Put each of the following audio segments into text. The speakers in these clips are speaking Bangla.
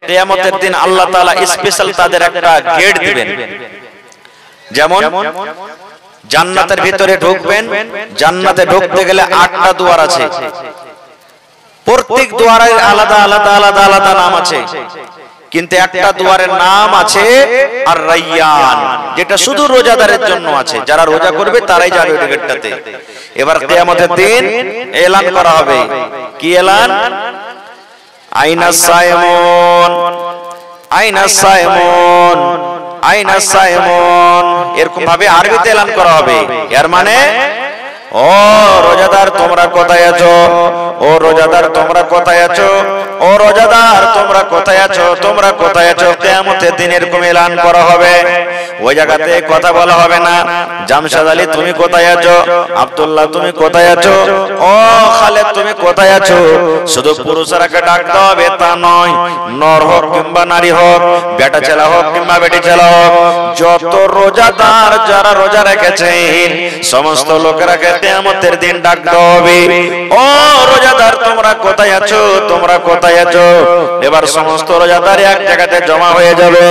কিয়ামতের দিন আল্লাহ তাআলা স্পেশাল তাদের একটা গেট দিবেন। যেমন জান্নাতের ভিতরে ঢুকবেন, জান্নাতে ঢুকতে গেলে 8টা দুয়ার আছে, প্রত্যেক দুয়ারের আলাদা আলাদা আলাদা আলাদা নাম আছে, কিন্তু একটা দুয়ারের নাম আছে আর রায়্যান, যেটা শুধু রোজাদারের জন্য আছে, যারা রোজা করবে তারাই যাবে ওই গেটটাতে। এবার কিয়ামতের দিন এলান করা হবে, কি এলান? আইনা সাইমুন, আইনা সাইমুন, আইনা সাইমুন, এরকম ভাবে আরবিতে এলান করা হবে। এর মানে ও রোজাদার তোমরা কোথায় আছো, ও রোজাদার তোমরা কোথায় আছো, ও রোজাদার তোমরা কোথায় আছো, তোমরা কোথায় আছো। কিয়ামতের দিন এরকম এলান করা হবে। ওই জায়গাতে কথা বলা হবে না জামশাদ আলী তুমি কোথায় আছো, আব্দুল্লাহ তুমি কোথায় আছো, ও খালেদ তুমি কোথায় আছো। শুধু পুরুষরাকে ডাক দেওয়া হবে তা নয়, নর হোক কিংবা নারী হোক, বেটা ছেলে হোক কিংবা বেটি ছেলে হোক, যত রোজাদার যারা রোজা রেখেছেন সমস্ত লোকেরাকে কিয়ামতের দিন ডাক দেওয়া হবে, ও রোজাদার তোমরা কোথায় আছো, তোমরা কোথায় আছো। এবার সমস্ত রোজাদার এক জায়গাতে জমা হয়ে যাবে।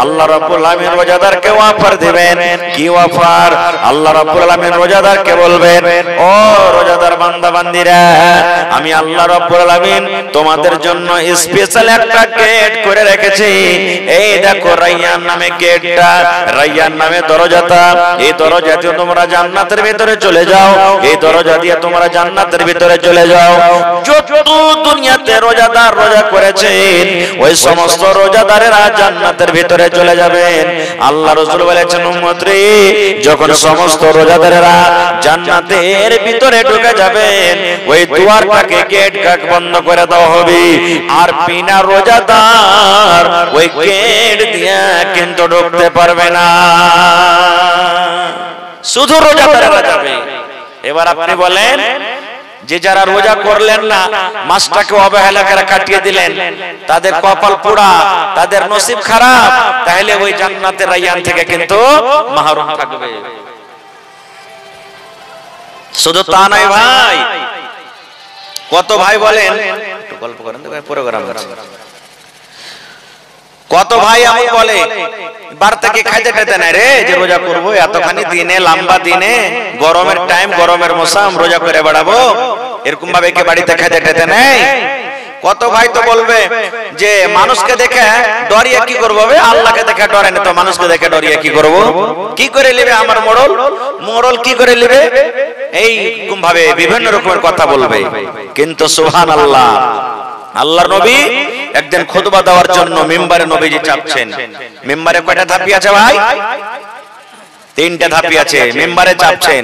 আল্লাহ রাব্বুল আলামিন রোজাদারকে অফার দিবেন, কি অফার? আল্লাহ রাব্বুল আলামিন রোজাদারকে বলবেন, ও রোজাদার বান্দা বান্দিরা, আমি আল্লাহ রাব্বুল আলামিন তোমাদের জন্য স্পেশাল একটা গেট করে রেখেছি। এই দেখো রায়্যান নামে গেটটা, রায়্যান নামে দরজাটা, এই দরজা দিয়ে তোমরা জান্নাতের ভিতরে চলে যাও, এই দরজা দিয়ে তোমরা জান্নাতের ভিতরে চলে যাও। যত দুনিয়াতে রোজাদার রোজা করেছেন ওই সমস্ত রোজাদারেরা জান্নাতের ভিতরে চলে যাবেন। আল্লাহ রাসূল বলেছেন উম্মত রে, যখন সমস্ত রোজাদারেরা জান্নাতের ভিতরে ঢুকে যাবেন ওই দুয়ারটাকে গেট কাক বন্ধ করে দেওয়া হবে, আর বিনা রোজাদার ওই গেট দিয়ে কিন্তু ঢুকতে পারবে না, শুধু রোজাদারেরা যাবে। এবার আপনি বলেন যে যারা রোজা করলেন না, মাসটাকে অবহেলা করে কাটিয়ে দিলেন, তাদের কপাল পোড়া, তাদের নসিব খারাপ, তাহলে ওই জান্নাতের রায়্যান থেকে কিন্তু মাহরুম থাকবে। শুধু তা নয় ভাই, কত ভাই বলেন, একটু গল্প করেন তো ভাই, প্রোগ্রাম আছে, কত ভাই এমন বলে বার থেকে খাইতে খাইতে নাই রে, যে রোজা করবো এতখানি দিনে, লম্বা দিনে, গরমের টাইম, গরমের মৌসুম, রোজা করে বেড়াবো, এরকম ভাবে কে বাড়িতে খাইতে খাইতে নেই। কত ভাই তো বলবে যে মানুষকে দেখে ডরিয়ে কি করবো, আল্লাহকে দেখে ডরে না তো মানুষকে দেখে ডরিয়ে কি করব, কি করে নেবে আমার মোড়ল, মোড়ল কি করে নেবে, এই ভাবে বিভিন্ন রকমের কথা বলবে। কিন্তু সুবহানাল্লাহ, আল্লাহর নবী একদিন খুতবা দেওয়ার জন্য মিম্বারে নবীজি চাপছেন। মিম্বারে কয়টা ধাপি আছে ভাই? 3টে ধাপি আছে। মিম্বারে চাপছেন,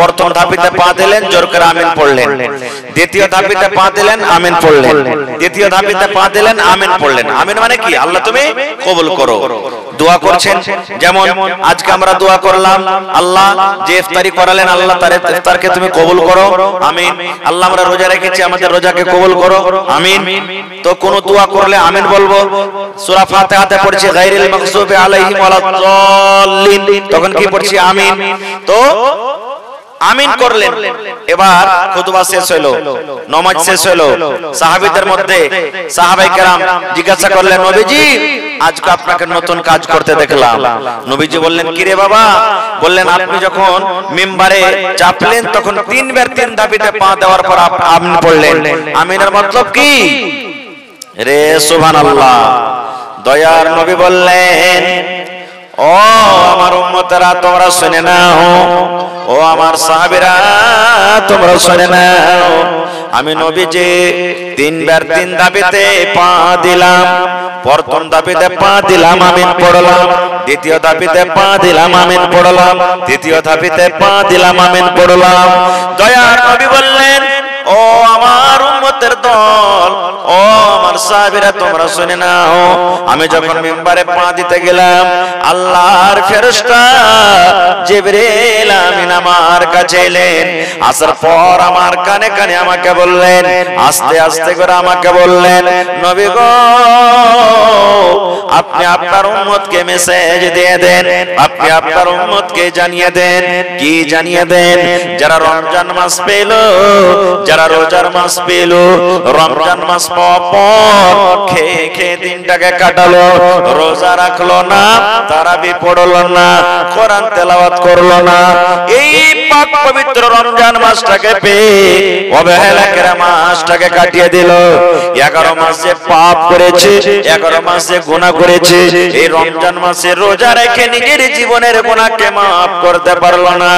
প্রথম ধাপিতে পা দিলেন, জোর করে আমিন পড়লেন। দ্বিতীয় ধাপিতে পা দিলেন, আমিন পড়লেন। তৃতীয় ধাপিতে পা দিলেন, আমিন পড়লেন। আমিন মানে কি? আল্লাহ তুমি কবুল করো। দোয়া করছেন, যেমন আজকে আমরা দোয়া করলাম, আল্লাহ যে ইফতারি করালেন, আল্লাহ তার ইফতারকে তুমি কবুল করো, আমিন। আল্লাহ আমরা রোজা রেখেছি, আমাদের রোজাকে কবুল করো, আমিন। তো কোন দোয়া করলে আমিন বলবো। সূরা ফাতিহাতে পড়ছি গায়রিল মাগযুবি আলাইহিম ওয়ালাদ-দাল্লিন, তখন কি পড়ছি? আমিন। তো আমিন করলেন। এবার খুতবা শেষ হলো, নামাজ শেষ হলো। সাহাবীদের মধ্যে সাহাবায়ে কেরাম জিজ্ঞাসা করলেন, নবীজি আজকে আপনাকে নতুন কাজ করতে দেখলাম। নবীজি বললেন, কি রে বাবা? বললেন, আপনি যখন মিম্বারে চাপলেন তখন 3 বার 3 ধাপিতে পা দেওয়ার পর আমিন পড়লেন। আমিনের মতলব কি রে? সুবহানাল্লাহ। দয়ার নবী বললেন, ও আমার উম্মতেরা তোমরা শুনে নাও, ও আমার সাহাবীরা তোমরা শুনে নাও, আমি নবীজি 3 বার 3 ধাপিতে পা দিলাম। প্রথম ধাপিতে পা দিলাম, আমিন পড়লাম। দ্বিতীয় ধাপিতে পা দিলাম, আমিন পড়লাম। তৃতীয় ধাপিতে পা দিলাম, আমিন পড়লাম। দয়ার নবী বললেন, ও আমার উম্মতের দল, ও আমার সাহাবীরা তোমরা শুনে নাও, আমি যখন মিম্বারে পা দিতে গেলাম, আল্লাহর ফেরেশতা জিবরিল আমিন আমার কাছে এলেন। আসার পর আমার কানে কানে আমাকে বললেন, আস্তে আস্তে করে আমাকে বললেন, নবী গো আপনি আপনার উম্মতকে মেসেজ দিয়ে দেন, আপনি আপনার উম্মতকে জানিয়ে দেন। কি জানিয়ে দেন? যারা রমজান মাস পেল, যারা রোজার মাস পেল, রমজান মাস পাওয়ার পর খেয়ে খেয়ে দিনটাকে কাটালো, রোজা রাখলো না, তারাবি পড়লো না, কোরআন তেলাওয়াত করলো না, এই পাক পবিত্র রমজান মাসটাকে পেয়ে অবহেলার মাসটাকে কাটিয়ে দিল। 11 মাস যে পাপ করেছে, 11 মাস যে গুনাহ করেছে, এই রমজান মাসে রোজা রেখে নিজের জীবনের গুনাহকে মাফ করতে পারলো না।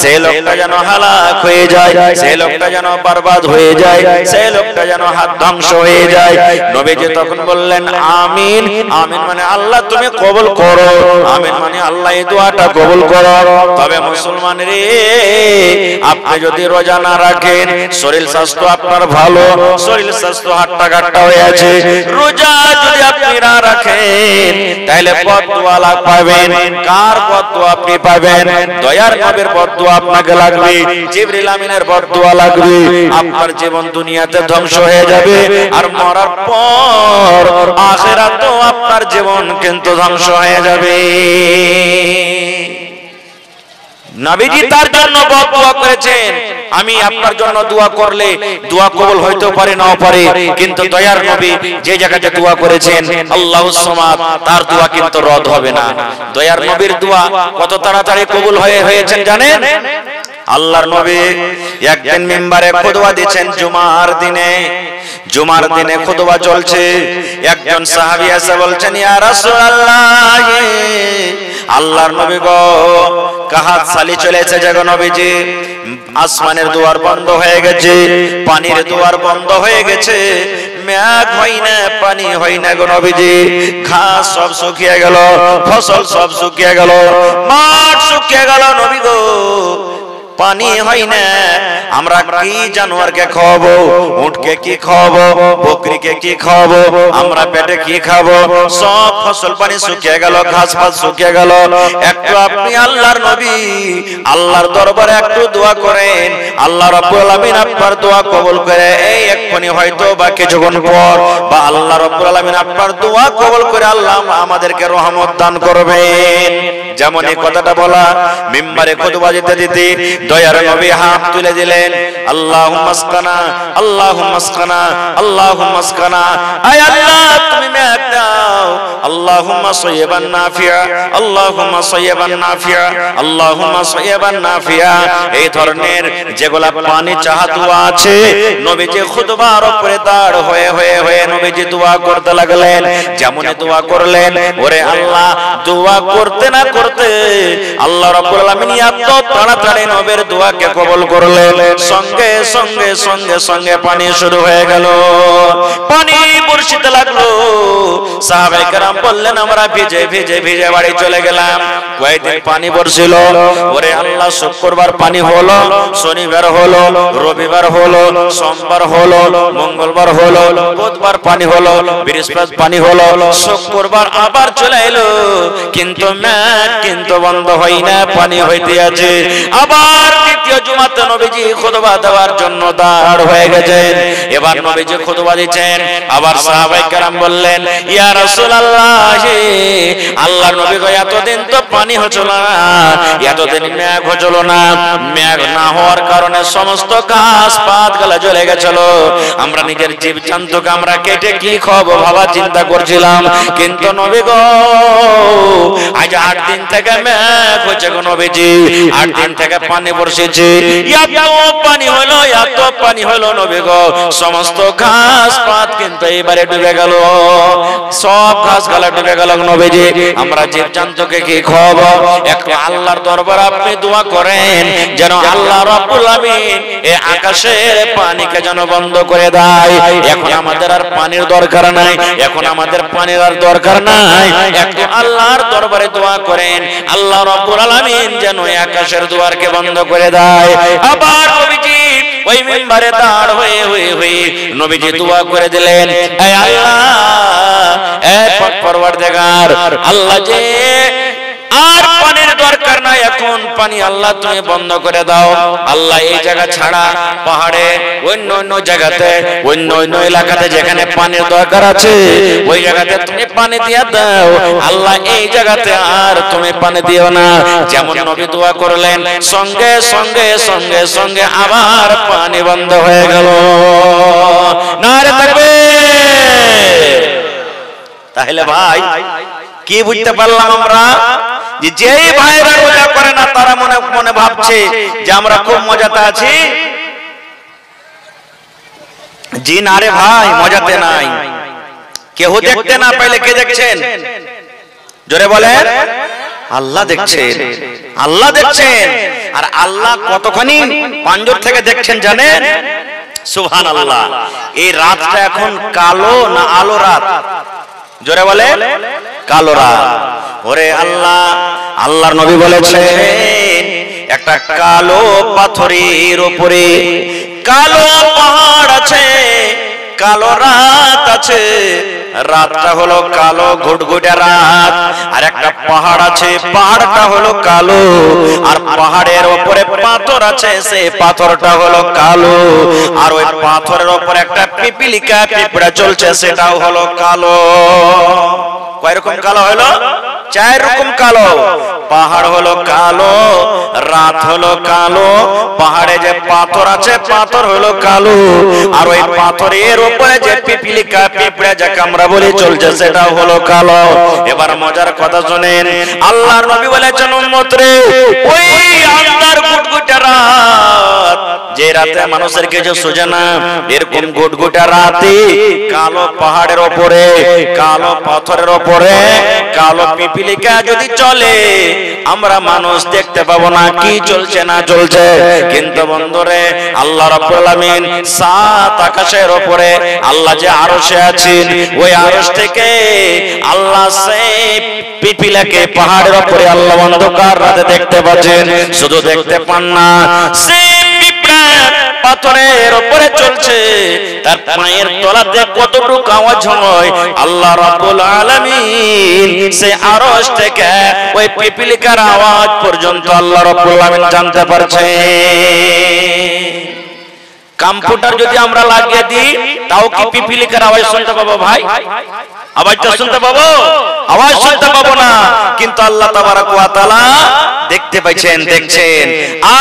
সেই লোকটা যেন হালাক হয়ে যায়, সেই লোকটা যেন বরবাদ হয়ে যায়, সেই লোকটা যেন হাত ধ্বংস হয়ে যায়। নবীজি তখন বললেন আমিন। আমিন মানে আল্লাহ তুমি কবুল করো, আমিন মানে আল্লাহ এই দোয়াটা কবুল করো। তবে মুসলমান রে, আপনি যদি রোজা না রাখেন, শরীর স্বাস্থ্য আপনার ভালো, শরীর স্বাস্থ্য হাট্টা কাট্টা হয়ে আছে, রোজা যদি আপনি না রাখেন তাহলে বদদুয়া পাবেন। কার বদদুয়া আপনি পাবেন? দয়ার নবীর বদদুয়া আপনাকে লাগবে, জিবরিল আমিনের বদদুয়া লাগবে। আপনার জীবন দুনিয়াতে ধ্বংস হয়ে যাবে, আর মরার পর আখিরাতেও আপনার জীবন কিন্তু ধ্বংস হয়ে যাবে। নবীজি তার জন্য বদদুয়া করেছেন। আমি আপনার জন্য দোয়া করলে দোয়া কবুল হইতে পারে নাও পারে, কিন্তু দয়ার নবী যে জায়গাতে দোয়া করেছেন আল্লাহুস সামাদ, তার দোয়া কিন্তু রদ হবে না। দয়ার নবীর দোয়া কত তাড়াতাড়ি কবুল হয়েছেন জানেন? আল্লাহর নবী একদিন মিম্বারে খুতবা দিচ্ছেন জুমার দিনে। জুমার দিনে খুতবা চলছে, একজন সাহাবী এসে বলছেন ইয়া রাসূলুল্লাহ, আল্লাহর নবী গো, কাহাত সালি চলেছে যে গো নবীজি, আসমানের দুয়ার বন্ধ হয়ে গেছে, পানির দুয়ার বন্ধ হয়ে গেছে, মেঘ হয় না, পানি হয় না গো নবীজি, ঘাস সব শুকিয়ে গেল, ফসল সব শুকিয়ে গেল, মাঠ শুকিয়ে গেল নবী গো, পানি হয় না, আমরা কি জানোয়ারকে খাওয়াবো, উটকে কি খাওয়াবো, বকরিকে কি খাওয়াবো, আমরা পেটে কি খাবো, সব ফসল পানি শুকিয়ে গেল, ঘাস ফাস শুকিয়ে গেল। একটু আপনি আল্লাহর নবী, আল্লাহর দরবারে একটু দোয়া করেন, আল্লাহ রাব্বুল আলামিন আপনার দোয়া কবুল করে এই এক্ষুনি হয়তো বা কিছুক্ষণ পর, বা আল্লাহ রাব্বুল আলামিন আপনার দোয়া কবুল করে আল্লাহ আমাদেরকে রহমত দান করবেন। যেমন এই কথাটা বলা, মিম্বারে খুতবা দিতে দিতে দয়ার নবী হাত তুলে দিলেন, আল্লাহুম্মা আসকানা, আল্লাহুম্মা আসকানা, আল্লাহুম্মা আসকানা, আয় আল্লাহ তুমি মেঘ দাও, আল্লাহুম্মা সাইয়্যিবান নাফিয়া, আল্লাহুম্মা সাইয়্যিবান নাফিয়া, আল্লাহুম্মা সাইয়্যিবান নাফিয়া। এই ধরনের যেগুলা পানি চাহা দোয়া আছে, নবীজি খুতবার উপরে দাঁড় হয়ে হয়ে হয়ে নবীজি দোয়া করতে লাগলেন। যেমন দোয়া করলেন, ওরে আল্লাহ, দোয়া করতে না করতে আল্লাহ রাব্বুল আলামিন এত তাড়াতাড়ি নবীর দোয়াকে কবুল করলেন, সঙ্গে সঙ্গে সঙ্গে সঙ্গে পানি শুরু হয়ে গেল, পানি বর্ষিতে লাগলো। সাহাবায়ে কেরাম বললেন আমরা ভিজে ভিজে ভিজে বাড়ি চলে গেলাম। কয়েকদিন পানি বর্ষিল, ওরে আল্লাহ, শুক্রবার পানি হলো, শনিবার হলো, রবিবার হলো, সোমবার হলো, মঙ্গলবার হলো, বুধবার পানি হলো, বৃহস্পতিবার পানি হলো, শুক্রবার আবার চলে এলো, কিন্তু মেঘ কিন্তু বন্ধ হয় না, পানি হইতে আছে। আবার দ্বিতীয় জুমাতে নবীজি খুতবা দেওয়ার জন্য দাঁড় হয়ে গেছেন। এবার নবীজি খুতবা দিচ্ছেন, আবার সাহাবায়ে কেরাম বললেন ইয়া রাসূলুল্লাহ, আল্লাহর নবী গো, এতদিন তো পানি হচ্ছিল না, এতদিন মেঘ হচ্ছিল না, মেঘ না হওয়ার কারণে সমস্ত ঘাস পাত গুলো জ্বলে গেছিল, আমরা নিজের জীব জন্তুকে আমরা কেটে কি খাবো ভাবা চিন্তা করছিলাম, কিন্তু নবী গো আজ 8 দিন থেকে মেঘ হচ্ছে গো নবীজি, 8 দিন থেকে পানি বর্ষেছে, এত পানি হলো, এত পানি হলো নবী গো, সমস্ত ঘাস পাত কিন্তু এবারে ডুবে গেল, সব ঘাস গালা ডুবে গেল নবীজি, আমরা জীব জন্তুকে কি খাবো? একটু আল্লাহর দরবারে আপনি দোয়া করেন যেন আল্লাহ রাব্বুল আমিন এই আকাশের পানিকে যেন বন্ধ করে দেয়। এখন আমাদের আর পানির দরকার নাই, এখন আমাদের পানির আর দরকার নাই, একটু আল্লাহর দরবারে দোয়া করেন আল্লাহ রাব্বুল আলামিন যেন এই আকাশের দুয়ারকে বন্ধ করে দেয়। আবার নবীজি ওই মিম্বারে দাঁড় হয়ে হয়ে হয়ে নবীজি দোয়া করে দিলেন, হে আল্লাহ, হে পরওয়ারদিগার, আল্লাহ যে আর পানির দরকার নাই, এখন পানি আল্লাহ তুমি বন্ধ করে দাও। আল্লাহ এই জায়গা ছাড়া পাহাড়ে অন্য অন্য জায়গাতে অন্য অন্য এলাকাতে যেখানে পানির দরকার আছে ওই জায়গাতে তুমি পানি দিয়ে দাও। আল্লাহ এই জায়গাতে আর তুমি পানি দিও না। যেমন নবী দোয়া করলেন, সঙ্গে সঙ্গে সঙ্গে সঙ্গে আবার পানি বন্ধ হয়ে গেল। নারে তাকবীর। তাহলে ভাই কি বুঝতে পারলাম আমরা? যেই ভাইরা রোজা করে না তারা মনে মনে ভাবছে যে আমরা খুব মজাতে আছি। জি না রে ভাই, মজাতে নাই। কেউ দেখতে না পাইলে কে দেখছেন? জোরে বলেন, আল্লাহ দেখছেন। আল্লাহ দেখছেন। আর আল্লাহ কতখানি পাঞ্জর থেকে দেখছেন জানেন? সুবহানাল্লাহ। এই রাতটা এখন কালো না আলো রাত? জোরে বলে, কালো রাত। ওরে আল্লাহ, আল্লাহর নবী বলেছেন একটা কালো পাথরের উপরে কালো পাহাড় আছে, কালো রাত আছে। রাতটা হলো কালো ঘুটঘুটে রাত। আর একটা পাহাড় আছে, পাহাড়টা হলো কালো। আর পাহাড়ের উপরে পাথর আছে, সেই পাথরটা হলো কালো। আর ওই পাথরের উপরে একটা পিপিলিকা পিঁপড়া চলছে, সেটাও হলো কালো। কয় রকম কালো হলো? 4 রকম কালো। পাহাড় হলো কালো, রাত হলো কালো, পাহাড়ে যে পাথর আছে পাথর হলো কালো, আর ওই পাথরের উপরে যে পিপিলিকা পিঁপড়া যাকে আমরা বলি চলছে সেটাও হলো কালো। এবার মজার কথা শুনেন, আল্লাহর নবী বলেছেন উম্মত রে, ওই আন্ধার গুটগুটে রাত, যে রাতে মানুষের কিছু সোজে না, এরকম গুটগুটে রাতে কালো পাহাড়ের উপরে কালো পাথরের উপরে কালো পিপিলিকা যদি চলে, আমরা মানুষ দেখতে পাবো না কি চলছে না চলছে। কিন্তু বন্ধুরে, আল্লাহ রাব্বুল আলামিন 7 আকাশের উপরে আল্লাহ যে আরশে আছেন, ওই আরশ থেকে আল্লাহ সেই পিপিলিকাকে পাহাড়ের উপরে আল্লাহ অন্ধকার রাতে দেখতে পাচ্ছেন। শুধু দেখতে পান না, সেই পিঁপড়া পাথরের উপরে চলছে, তার পায়ের তলাতে কতটুকু আওয়াজ হয় আল্লাহ রাব্বুল আলামিন সে আরশ থেকে ওই পিপিলিকার আওয়াজ পর্যন্ত আল্লাহ রাব্বুল আলামিন জানতে পারছে। কম্পিউটার যদি আমরা লাগিয়ে দিই তাও কি পিপিলিকার আওয়াজ শুনতে পাবো ভাই? আওয়াজটা শুনতে পাবো? আওয়াজ শুনতে পাবো না, কিন্তু আল্লাহ তাবারক ওয়া তাআলা দেখতে পাচ্ছেন, দেখছেন।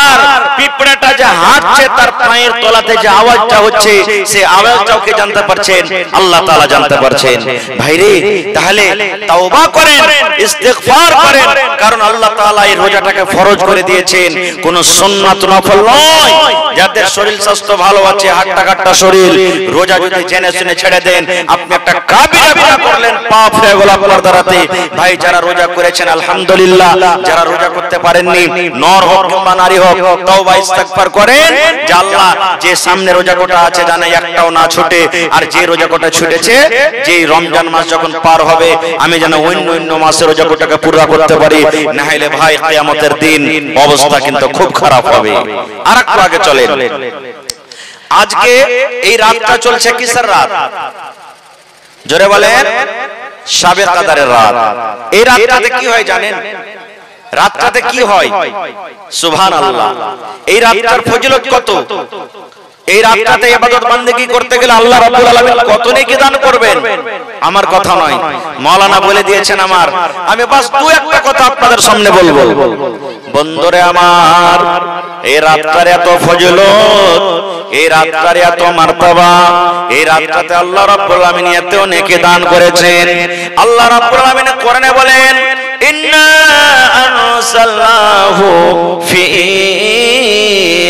আর পিঁপড়াটা যে হাঁটছে তার পায়ের তলাতে যে আওয়াজটা হচ্ছে, সেই আওয়াজটাও কে জানতে পারছেন? আল্লাহ তাআলা জানতে পারছেন। ভাইরে, তাহলে তওবা করেন, ইস্তিগফার করেন, কারণ আল্লাহ তাআলা এই রোজাটাকে ফরজ করে দিয়েছেন, কোন সুন্নাত নফল নয়। যাদের শরীর স্বাস্থ্য ভালো আছে, হাট্টা কাট্টা শরীর, রোজা যদি জেনে শুনে ছেড়ে দেন, আপনি একটা কাবিরা গুনাহ করলেন, পাপ হয়ে গেল আপনার দ্বারাতে। ভাই, যারা রোজা করেছেন আলহামদুলিল্লাহ, যারা রোজা করতে পারেননি, নর হোক কিংবা নারী হোক, তওবা ইস্তিগফার করেন যে আল্লাহ যে সামনে রোজা কোটা আছে জানে একটাও না ছুটে, আর যে রোজা কোটা ছুটেছে, যে রমজান মাস যখন পার হবে আমি যেন অন্য মাসের রোজা কোটাকে পুরো করতে পারি, না হলে ভাই কিয়ামতের দিন অবস্থা কিন্তু খুব খারাপ হবে। আরেকটু আগে চলেন, আজকে এই রাতটা চলছে কিসের রাত? জোরে বলেন, শাবে কদরের রাত। এই রাতটাতে কি হয় জানেন? রাতটাতে কি হয়? সুবহানাল্লাহ। এই রাতটার ফজিলত কত! এই রাতটাতে ইবাদত বান্দেগি করতে গেলে আল্লাহ রাব্বুল আলামিন কত নেকি দান করবেন, আমার কথা নয়, মাওলানা বলে দিয়েছেন আমার। আমি বাস দু একটা কথা আপনাদের সামনে বলবো। বন্ধুরে আমার, এই রাতটার এত ফজিলত, এই রাতটার এত মার্তবা, এই রাতটাতে আল্লাহ রাব্বুল আলামিন এত নেকি দান করেছেন। আল্লাহ রাব্বুল আলামিন কোরআনে বলেন, ইন্না আনসালনাহু ফি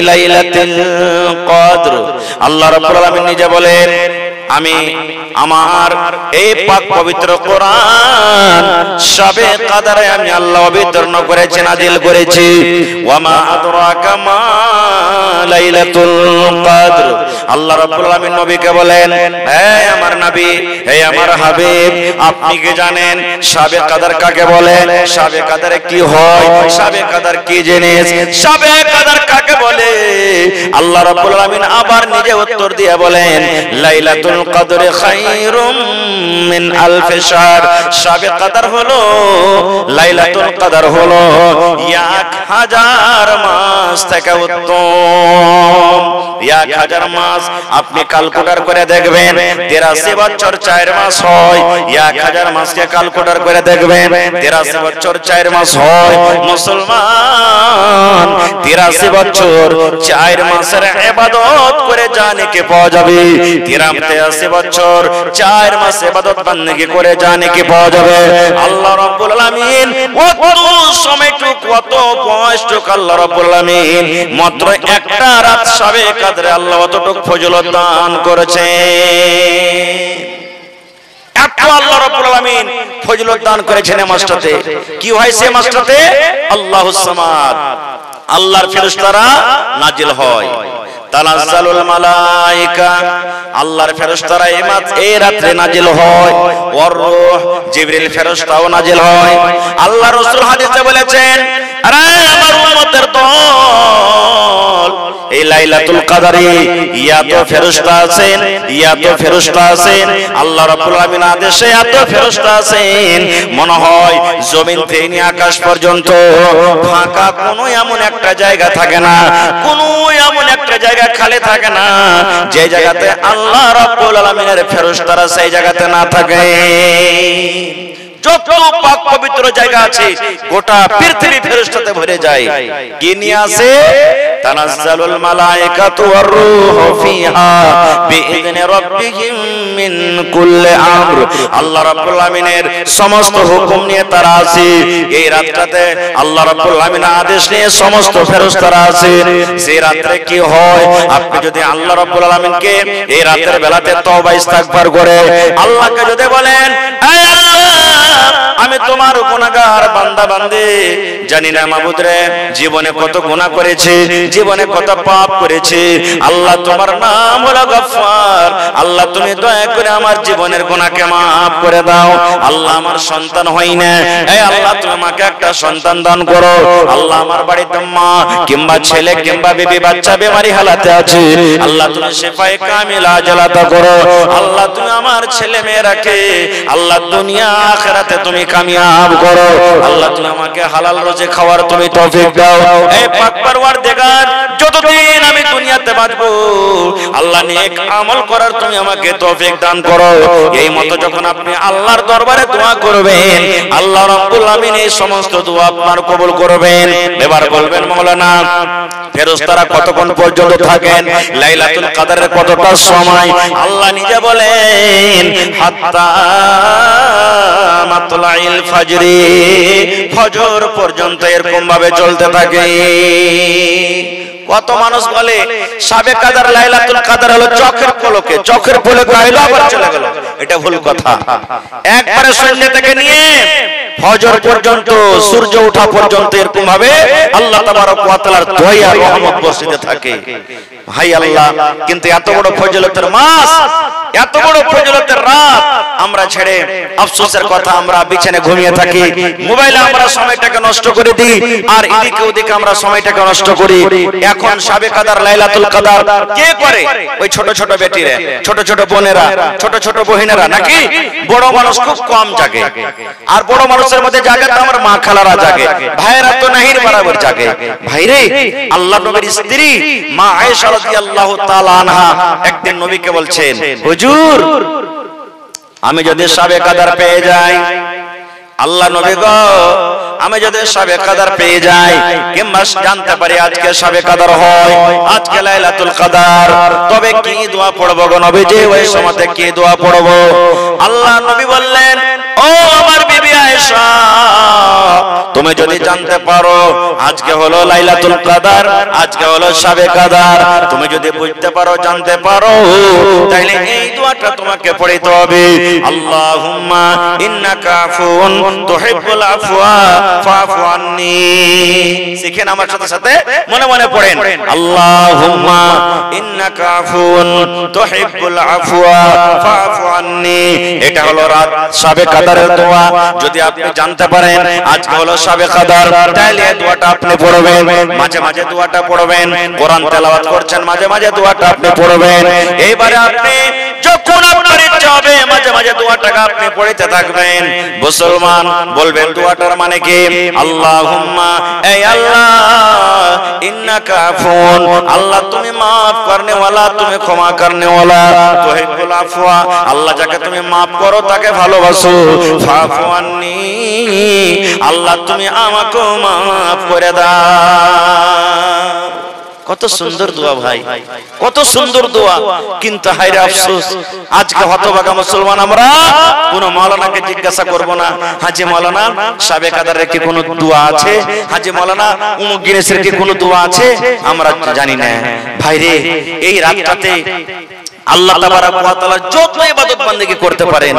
লাইলাতুল কদর। আল্লাহ রাব্বুল আলামিন নিজে বলেন, আমি আমার এই পাক পবিত্র কোরআন শাবে কদরে আমি আল্লাহ অবতীর্ণ করেছি, নাজিল করেছি। ওয়া মা আদরাকা মা লাইলাতুল কদর। আল্লাহ রাব্বুল আলামিন নবীকে বলেন, হে আমার নবী, হে আমার হাবিব, আপনি কি জানেন শাবে কদর কাকে বলে? শাবে কদরে কি হয়? শাবে কদর কি জিনিস? শাবে কদর কাকে বলে? আল্লাহ রাব্বুল আলামিন আবার নিজে উত্তর দিয়ে বলেন, লাইলাতুল লাইলাতুল কদরে খায়রুম মিন আলফি শাহর। শাবে কদর হলো, লাইলাতুল কদর হলো 1000 মাস থেকে উত্তম। 1000 মাস আপনি ক্যালকুলেটর করে দেখবেন 83 বছর 4 মাস হয়। 1000 মাসকে ক্যালকুলেটর করে দেখবেন 83 বছর 4 মাস হয়। মুসলমান 83 বছর 4 মাসের ইবাদত করে জানে কে পাওয়া যাবে। 83 বছর 4 মাস ইবাদত বندگی করে জানে কে পাওয়া যাবে। আল্লাহ রাব্বুল আলামিন কত সময়টুকু, কত বয়সটুকু আল্লাহ রাব্বুল আলামিন মাত্র একটা রাত শাবে কদরে আল্লাহ অতটুকু ফজিলত দান করেছেন। এত আল্লাহ রাব্বুল আলামিন ফজিলত দান করেছেন মাসটাতে। কি হয় সে মাসটাতে? আল্লাহুস সামাদ, আল্লাহর ফেরেশতারা নাজিল হয়। তানাজ্জালুল মালায়েকা, আল্লাহর ফেরেশতারা এই রাতে নাজিল হয়। ওয়ার রূহ, জিবরিল ফেরেশতাও নাজিল হয়। আল্লাহ রাসূল হাদিসে বলেছেন, আরে আমার উম্মতের দল, এই লাইলাতুল কদরে এত ফেরেশতা আছেন, এত ফেরেশতা আছেন, আল্লাহ রাব্বুল আলামিন আদেশে এত ফেরেশতা আছেন, মনে হয় জমিন থেকে নিয়ে আকাশ পর্যন্ত ফাঁকা কোনো এমন একটা জায়গা থাকে না, কোনো এমন একটা জায়গা খালি থাকে না যে জায়গাতে আল্লাহ রাব্বুল আলামিনের ফেরেশতারা সেই জায়গাতে না থাকে। যত পাক পবিত্র জায়গা আছে গোটা পৃথিবী ফেরেশতাতে ভরে যায়। কি নিয়ে আসে? তানাজ্জালুল মালায়েকাতু ওয়ার রূহু ফিহা বিইذনি রাব্বিহিম মিন কুল্লি আমর। আল্লাহ রাব্বুল আলামিনের সমস্ত হুকুম নিয়ে তারা আছে এই রাতটাতে। আল্লাহ রাব্বুল আলামিনের আদেশ নিয়ে সমস্ত ফেরেশতারা আছে। সেই রাতে কি হয়? আপনি যদি আল্লাহ রাব্বুল আলামিনকে এই রাতের বেলাতে তওবা ইস্তিগফার করে আল্লাহকে যদি বলেন, আয় আল্লাহ, আমি তোমার গুনাহগার বান্দা বান্দী, জানি না মাবুদ রে জীবনে কত গুনাহ করেছি, জীবনে কত পাপ করেছি। আল্লাহ তোমার নাম হলো গফফার। আল্লাহ তুমি দয়া করে আমার জীবনের গুনাহকে maaf করে দাও। আল্লাহ আমার সন্তান হয় না, এই আল্লাহ তুমি আমাকে একটা সন্তান দান করো। আল্লাহ আমার বাড়িতে মা কিংবা ছেলে কিংবা বিবি বাচ্চা বেমারি হালাতে আছে, আল্লাহ তুমি শিফায়ে কামিলা আজল আতা করো। আল্লাহ তুমি আমার ছেলে মেয়েরাকে আল্লাহ দুনিয়া আখিরাতে তুমি কামিয়াব করো। আল্লাহ তুমি আমাকে হালাল রুজি খাওয়ার তুমি তৌফিক দাও। এই পাক পরওয়ারদিগার, যতদিন আমি দুনিয়াতে বাঁচবো আল্লাহ নেক আমল করার তুমি আমাকে তৌফিক দান করো। এই মতো যখন আপনি আল্লাহর দরবারে দোয়া করবেন, আল্লাহ রাব্বুল আলামিন এই সমস্ত দোয়া আপনার কবুল করবেন। এবার বলবেন, মাওলানা ফেরেশতারা কতক্ষণ পর্যন্ত থাকেন? লাইলাতুল কদরের কতটা সময়? আল্লাহ নিজে বলেন, হাত্তা মাতলাইল ফাজরি, ফজর পর্যন্ত এরকম ভাবে চলতে থাকে। কত মানুষ বলে শাবে কদর লাইলাতুল কদর হলো চোখের পলকে, চোখের পলকে আইলো আবার চলে গেল। এটা ভুল কথা। একবারে সন্ধ্যা থেকে নিয়ে ফজর পর্যন্ত, সূর্য ওঠা পর্যন্ত এরকম ভাবে আল্লাহ তাবারক ওয়া তাআলার দয়া রহমত বর্ষিতে থাকে। ভাই আল্লাহ, কিন্তু এত বড় ফজিলতের মাস, এত বড় ফজিলতের রাত আমরা ছেড়ে আফসোসের কথা আমরা বিছানায় ঘুমিয়ে থাকি, মোবাইলে আমরা সময়টাকে নষ্ট করে দিই, আর এদিকে ওদিকে আমরা সময়টাকে নষ্ট করি। এখন শাবে কদর লাইলাতুল কদর কে করে? ওই ছোট ছোট বেটিরা, ছোট ছোট বোনেরা, ছোট ছোট বহিনেরা, নাকি? বড় মানুষ খুব কম জাগে। আর বড় মানুষের মধ্যে জাগে তো আমার মা খালারা জাগে, ভাইয়েরা তো নাহির বরাবর জাগে। ভাইরে, আল্লাহ নবীর স্ত্রী মা আয়েশা রাদিয়াল্লাহু তাআলা আনহা একদিন নবীকে বলছেন, হুজুর আমি যদি শাবে কদর পেয়ে যাই, আল্লাহ নবী গো আমি যদি শাবে কদর পেয়ে যাই কিংবা জানতে পারি আজকে শাবে কদর হয়, আজকে লাইলাতুল কদর, তবে কি দোয়া পড়বো গো নবীজি? ওই সময়তে কি দোয়া পড়বো? আল্লাহ নবী বললেন, ও আমার বিবি আয়েশা, তুমি যদি জানতে পারো আজকে হলো লাইলাতুল কদর, আজকে হলো শাবে কদর, তুমি যদি বুঝতে পারো, জানতে পারো, তাহলে এই দোয়াটা তোমাকে পড়তে হবে। আল্লাহুম্মা ইন্নাকা আফুন তুহিব্বুল আফওয়া ফাফু আন্নি। শিখেন আমার সাথে সাথে, মনে মনে পড়েন, আল্লাহুম্মা ইন্নাকা আফুন তুহিব্বুল আফওয়া ফাফু আন্নি। এটা হলো রাত শাবে কদরের দোয়া। যদি আপনি জানতে পারেন আজকে হলো শাবে কদর, তাহলে এই দোয়াটা আপনি পড়বেন। মাঝে মাঝে দোয়াটা পড়বেন। কোরআন তেলাওয়াত করছেন, মাঝে মাঝে দোয়াটা আপনি পড়বেন। এইবারে আপনি যখন আপনার ইচ্ছা হবে মাঝে মাঝে দোয়াটাকে আপনি পড়তে থাকবেন। মুসলমান বলবেন দোয়াটার মানে কি? আল্লাহুম্মা, এই আল্লাহ, ইন্নাকা আফুন, আল্লাহ তুমি maaf করনে ওয়ালা, তুমি ক্ষমা করনে ওয়ালা, তুহিব্বুল আফওয়া, আল্লাহ যাকে তুমি maaf করো তাকে ভালোবাসো, ফাফু আন্নি, আল্লাহ তুমি আমাকে maaf করে দাও। কত সুন্দর দোয়া ভাই, কত সুন্দর দোয়া। কিন্তু হায়রে আফসোস, আজকে হতভাগা মুসলমান আমরা কোন মাওলানাকে জিজ্ঞাসা করব না, হাজী মাওলানা সাবেক আদারের কি কোনো দোয়া আছে, হাজী মাওলানা উমুক গিনেসের কি কোনো দোয়া আছে, আমরা জানি না। ভাইরে এই রাতটাতে আল্লাহ তাবারাক ওয়া তাআলা যত ইবাদত বندگی করতে পারেন,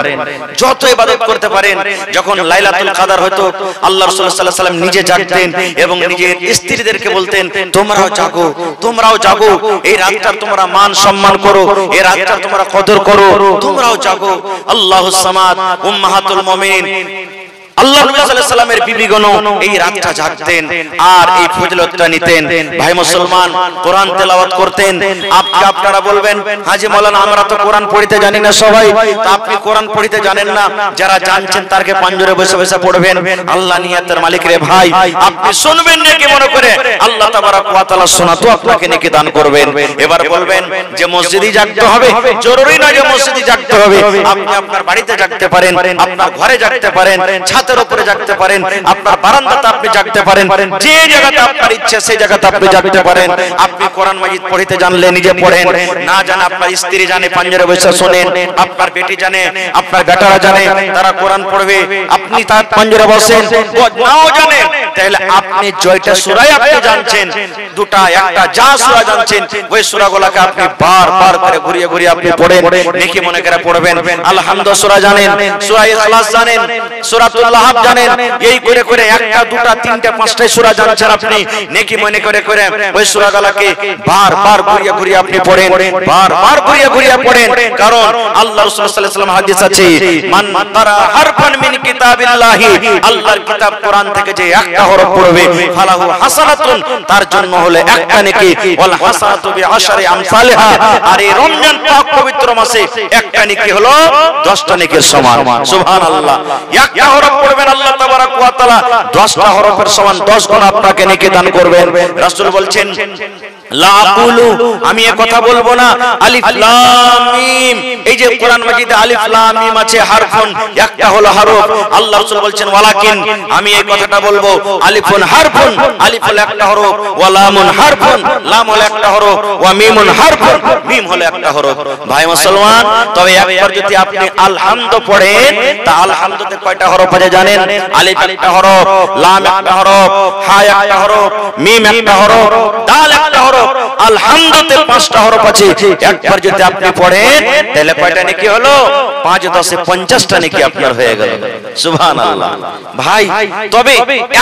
যত ইবাদত করতে পারেন। যখন লাইলাতুল কদর হতো আল্লাহ রাসূল সাল্লাল্লাহু আলাইহি ওয়াসাল্লাম নিজে জাগতেন এবং নিজের স্ত্রীদেরকে বলতেন তোমরাও জাগো, তোমরাও জাগো, এই রাতটা তোমরা মান সম্মান করো, এই রাতটা তোমরা কদর করো, তোমরাও জাগো। আল্লাহুস সামাদ উম্মাহাতুল মুমিনিন আল্লাহ নবী সাল্লাল্লাহু আলাইহি ওয়াসাল্লামের বিবিগণ এই রাতটা জাগতেন আর এই ফজিলতটা নিতেন। ভাই মুসলমান কোরআন তেলাওয়াত করতেন। আপনারা বলবেন হাজী মাওলানা আমরা তো কোরআন পড়তে জানি না সবাই, তা আপনি কোরআন পড়তে জানেন না, যারা জানছেন তারকে পাঞ্জরে বসে বসে পড়বেন। আল্লাহ নিয়াতের মালিক রে ভাই, আপনি শুনবেন নাকি মনে করে আল্লাহ তাবারাক ওয়া তাআলা শোনাতো আপনাকে নেকি দান করবেন। এবার বলবেন যে মসজিদে জাগতে হবে, জরুরি না যে মসজিদে জাগতে হবে, আপনি আপনার বাড়িতে জাগতে পারেন, আপনার ঘরে জাগতে পারেন, ছাদের উপরে জাগতে পারেন, আপনার বারান্দাতে আপনি জাগতে পারেন, যে জায়গাতে আপনার ইচ্ছা সেই জায়গাতে আপনি জাগতে পারেন। আপনি কোরআন মাজিদ পড়তে জানলে নিজে পড়েন, না জানে আপনার স্ত্রী জানে পাঞ্জরে বসে শুনেন, আপনার বেটি জানে, আপনার বেটারা জানে তারা কোরআন পড়বে, আপনি তার পাঞ্জরে বসেন, নাও জানেন তাহলে আপনি জয়টা সূরা আপনি জানছেন, দুটা একটা যা সূরা জানছেন ওই সূরাগুলোকে আপনি বারবার করে ঘুরিয়ে ঘুরিয়ে আপনি পড়েন, নেকি মনে করে পড়বেন। আলহামদুলিল্লাহ সূরা জানেন, সূরা ইখলাস জানেন, সূরাতুল লাহাব জানেন, এই করে করে একটা দুটা তিনটা পাঁচটা সূরা জানছেন আপনি, নেকি মনে করে করে ওই সূরাগুলোকে বারবার ঘুরিয়ে ঘুরিয়ে আপনি পড়েন, বারবার ঘুরিয়ে ঘুরিয়ে পড়েন। কারণ আল্লাহ রাসূল সাল্লাল্লাহু আলাইহি ওয়াসাল্লাম হাদিস আছে, মান তারা হারফান মিন কিতাবিল্লাহি, আল্লাহর কিতাব কোরআন থেকে যে একটা হরফ পড়বে ফালাহু হাসানাতুন, তার জন্য হলো একটা নেকি, ওয়াল হাসানাতু বিআশরি আমসালিহা, আর এই রমজান পাক পবিত্র মাসে একটা নেকি হলো 10টা নেকির সমান। সুবহানাল্লাহ, একটা হরফ পড়বেন আল্লাহ তাবারাক ওয়া তাআলা 10টা হরফের সমান 10 গুণ আপনাকে নেকি দান করবেন। রাসূল বলছেন লা আকুলু, আমি এই কথা বলবো না, আলিফ লাম মিম, এই যে কোরআন মাজিদে আলিফ লাম মিম আছে হারফুন, একটা হলো হরফ। আল্লাহ রাসূল বলছেন ওয়ালাকিন, আমি এই কথাটা বলবো আলিফুন হারফুন, আলিফ হলো একটা হরফ, ওয়া লামুন হারফুন, লাম হলো একটা হরফ, ওয়া মিমুন হারফুন, মিম হলো একটা হরফ। ভাই মুসলমান, তবে একবার যদি আপনি আলহামদ পড়েন তা আলহামদতে কয়টা হরফ আছে জানেন? আলিফ একটা হরফ, লাম একটা হরফ, হা একটা হরফ, মিম একটা হরফ, দাল একটা হরফ, আলহামদুতে 5টা হরফ আছে। একবার যদি আপনি পড়েন তাহলে কয়টা নেকি হলো? 5 10 50টা নেকি আপনার হয়ে গেল। সুবহানাল্লাহ। ভাই তবে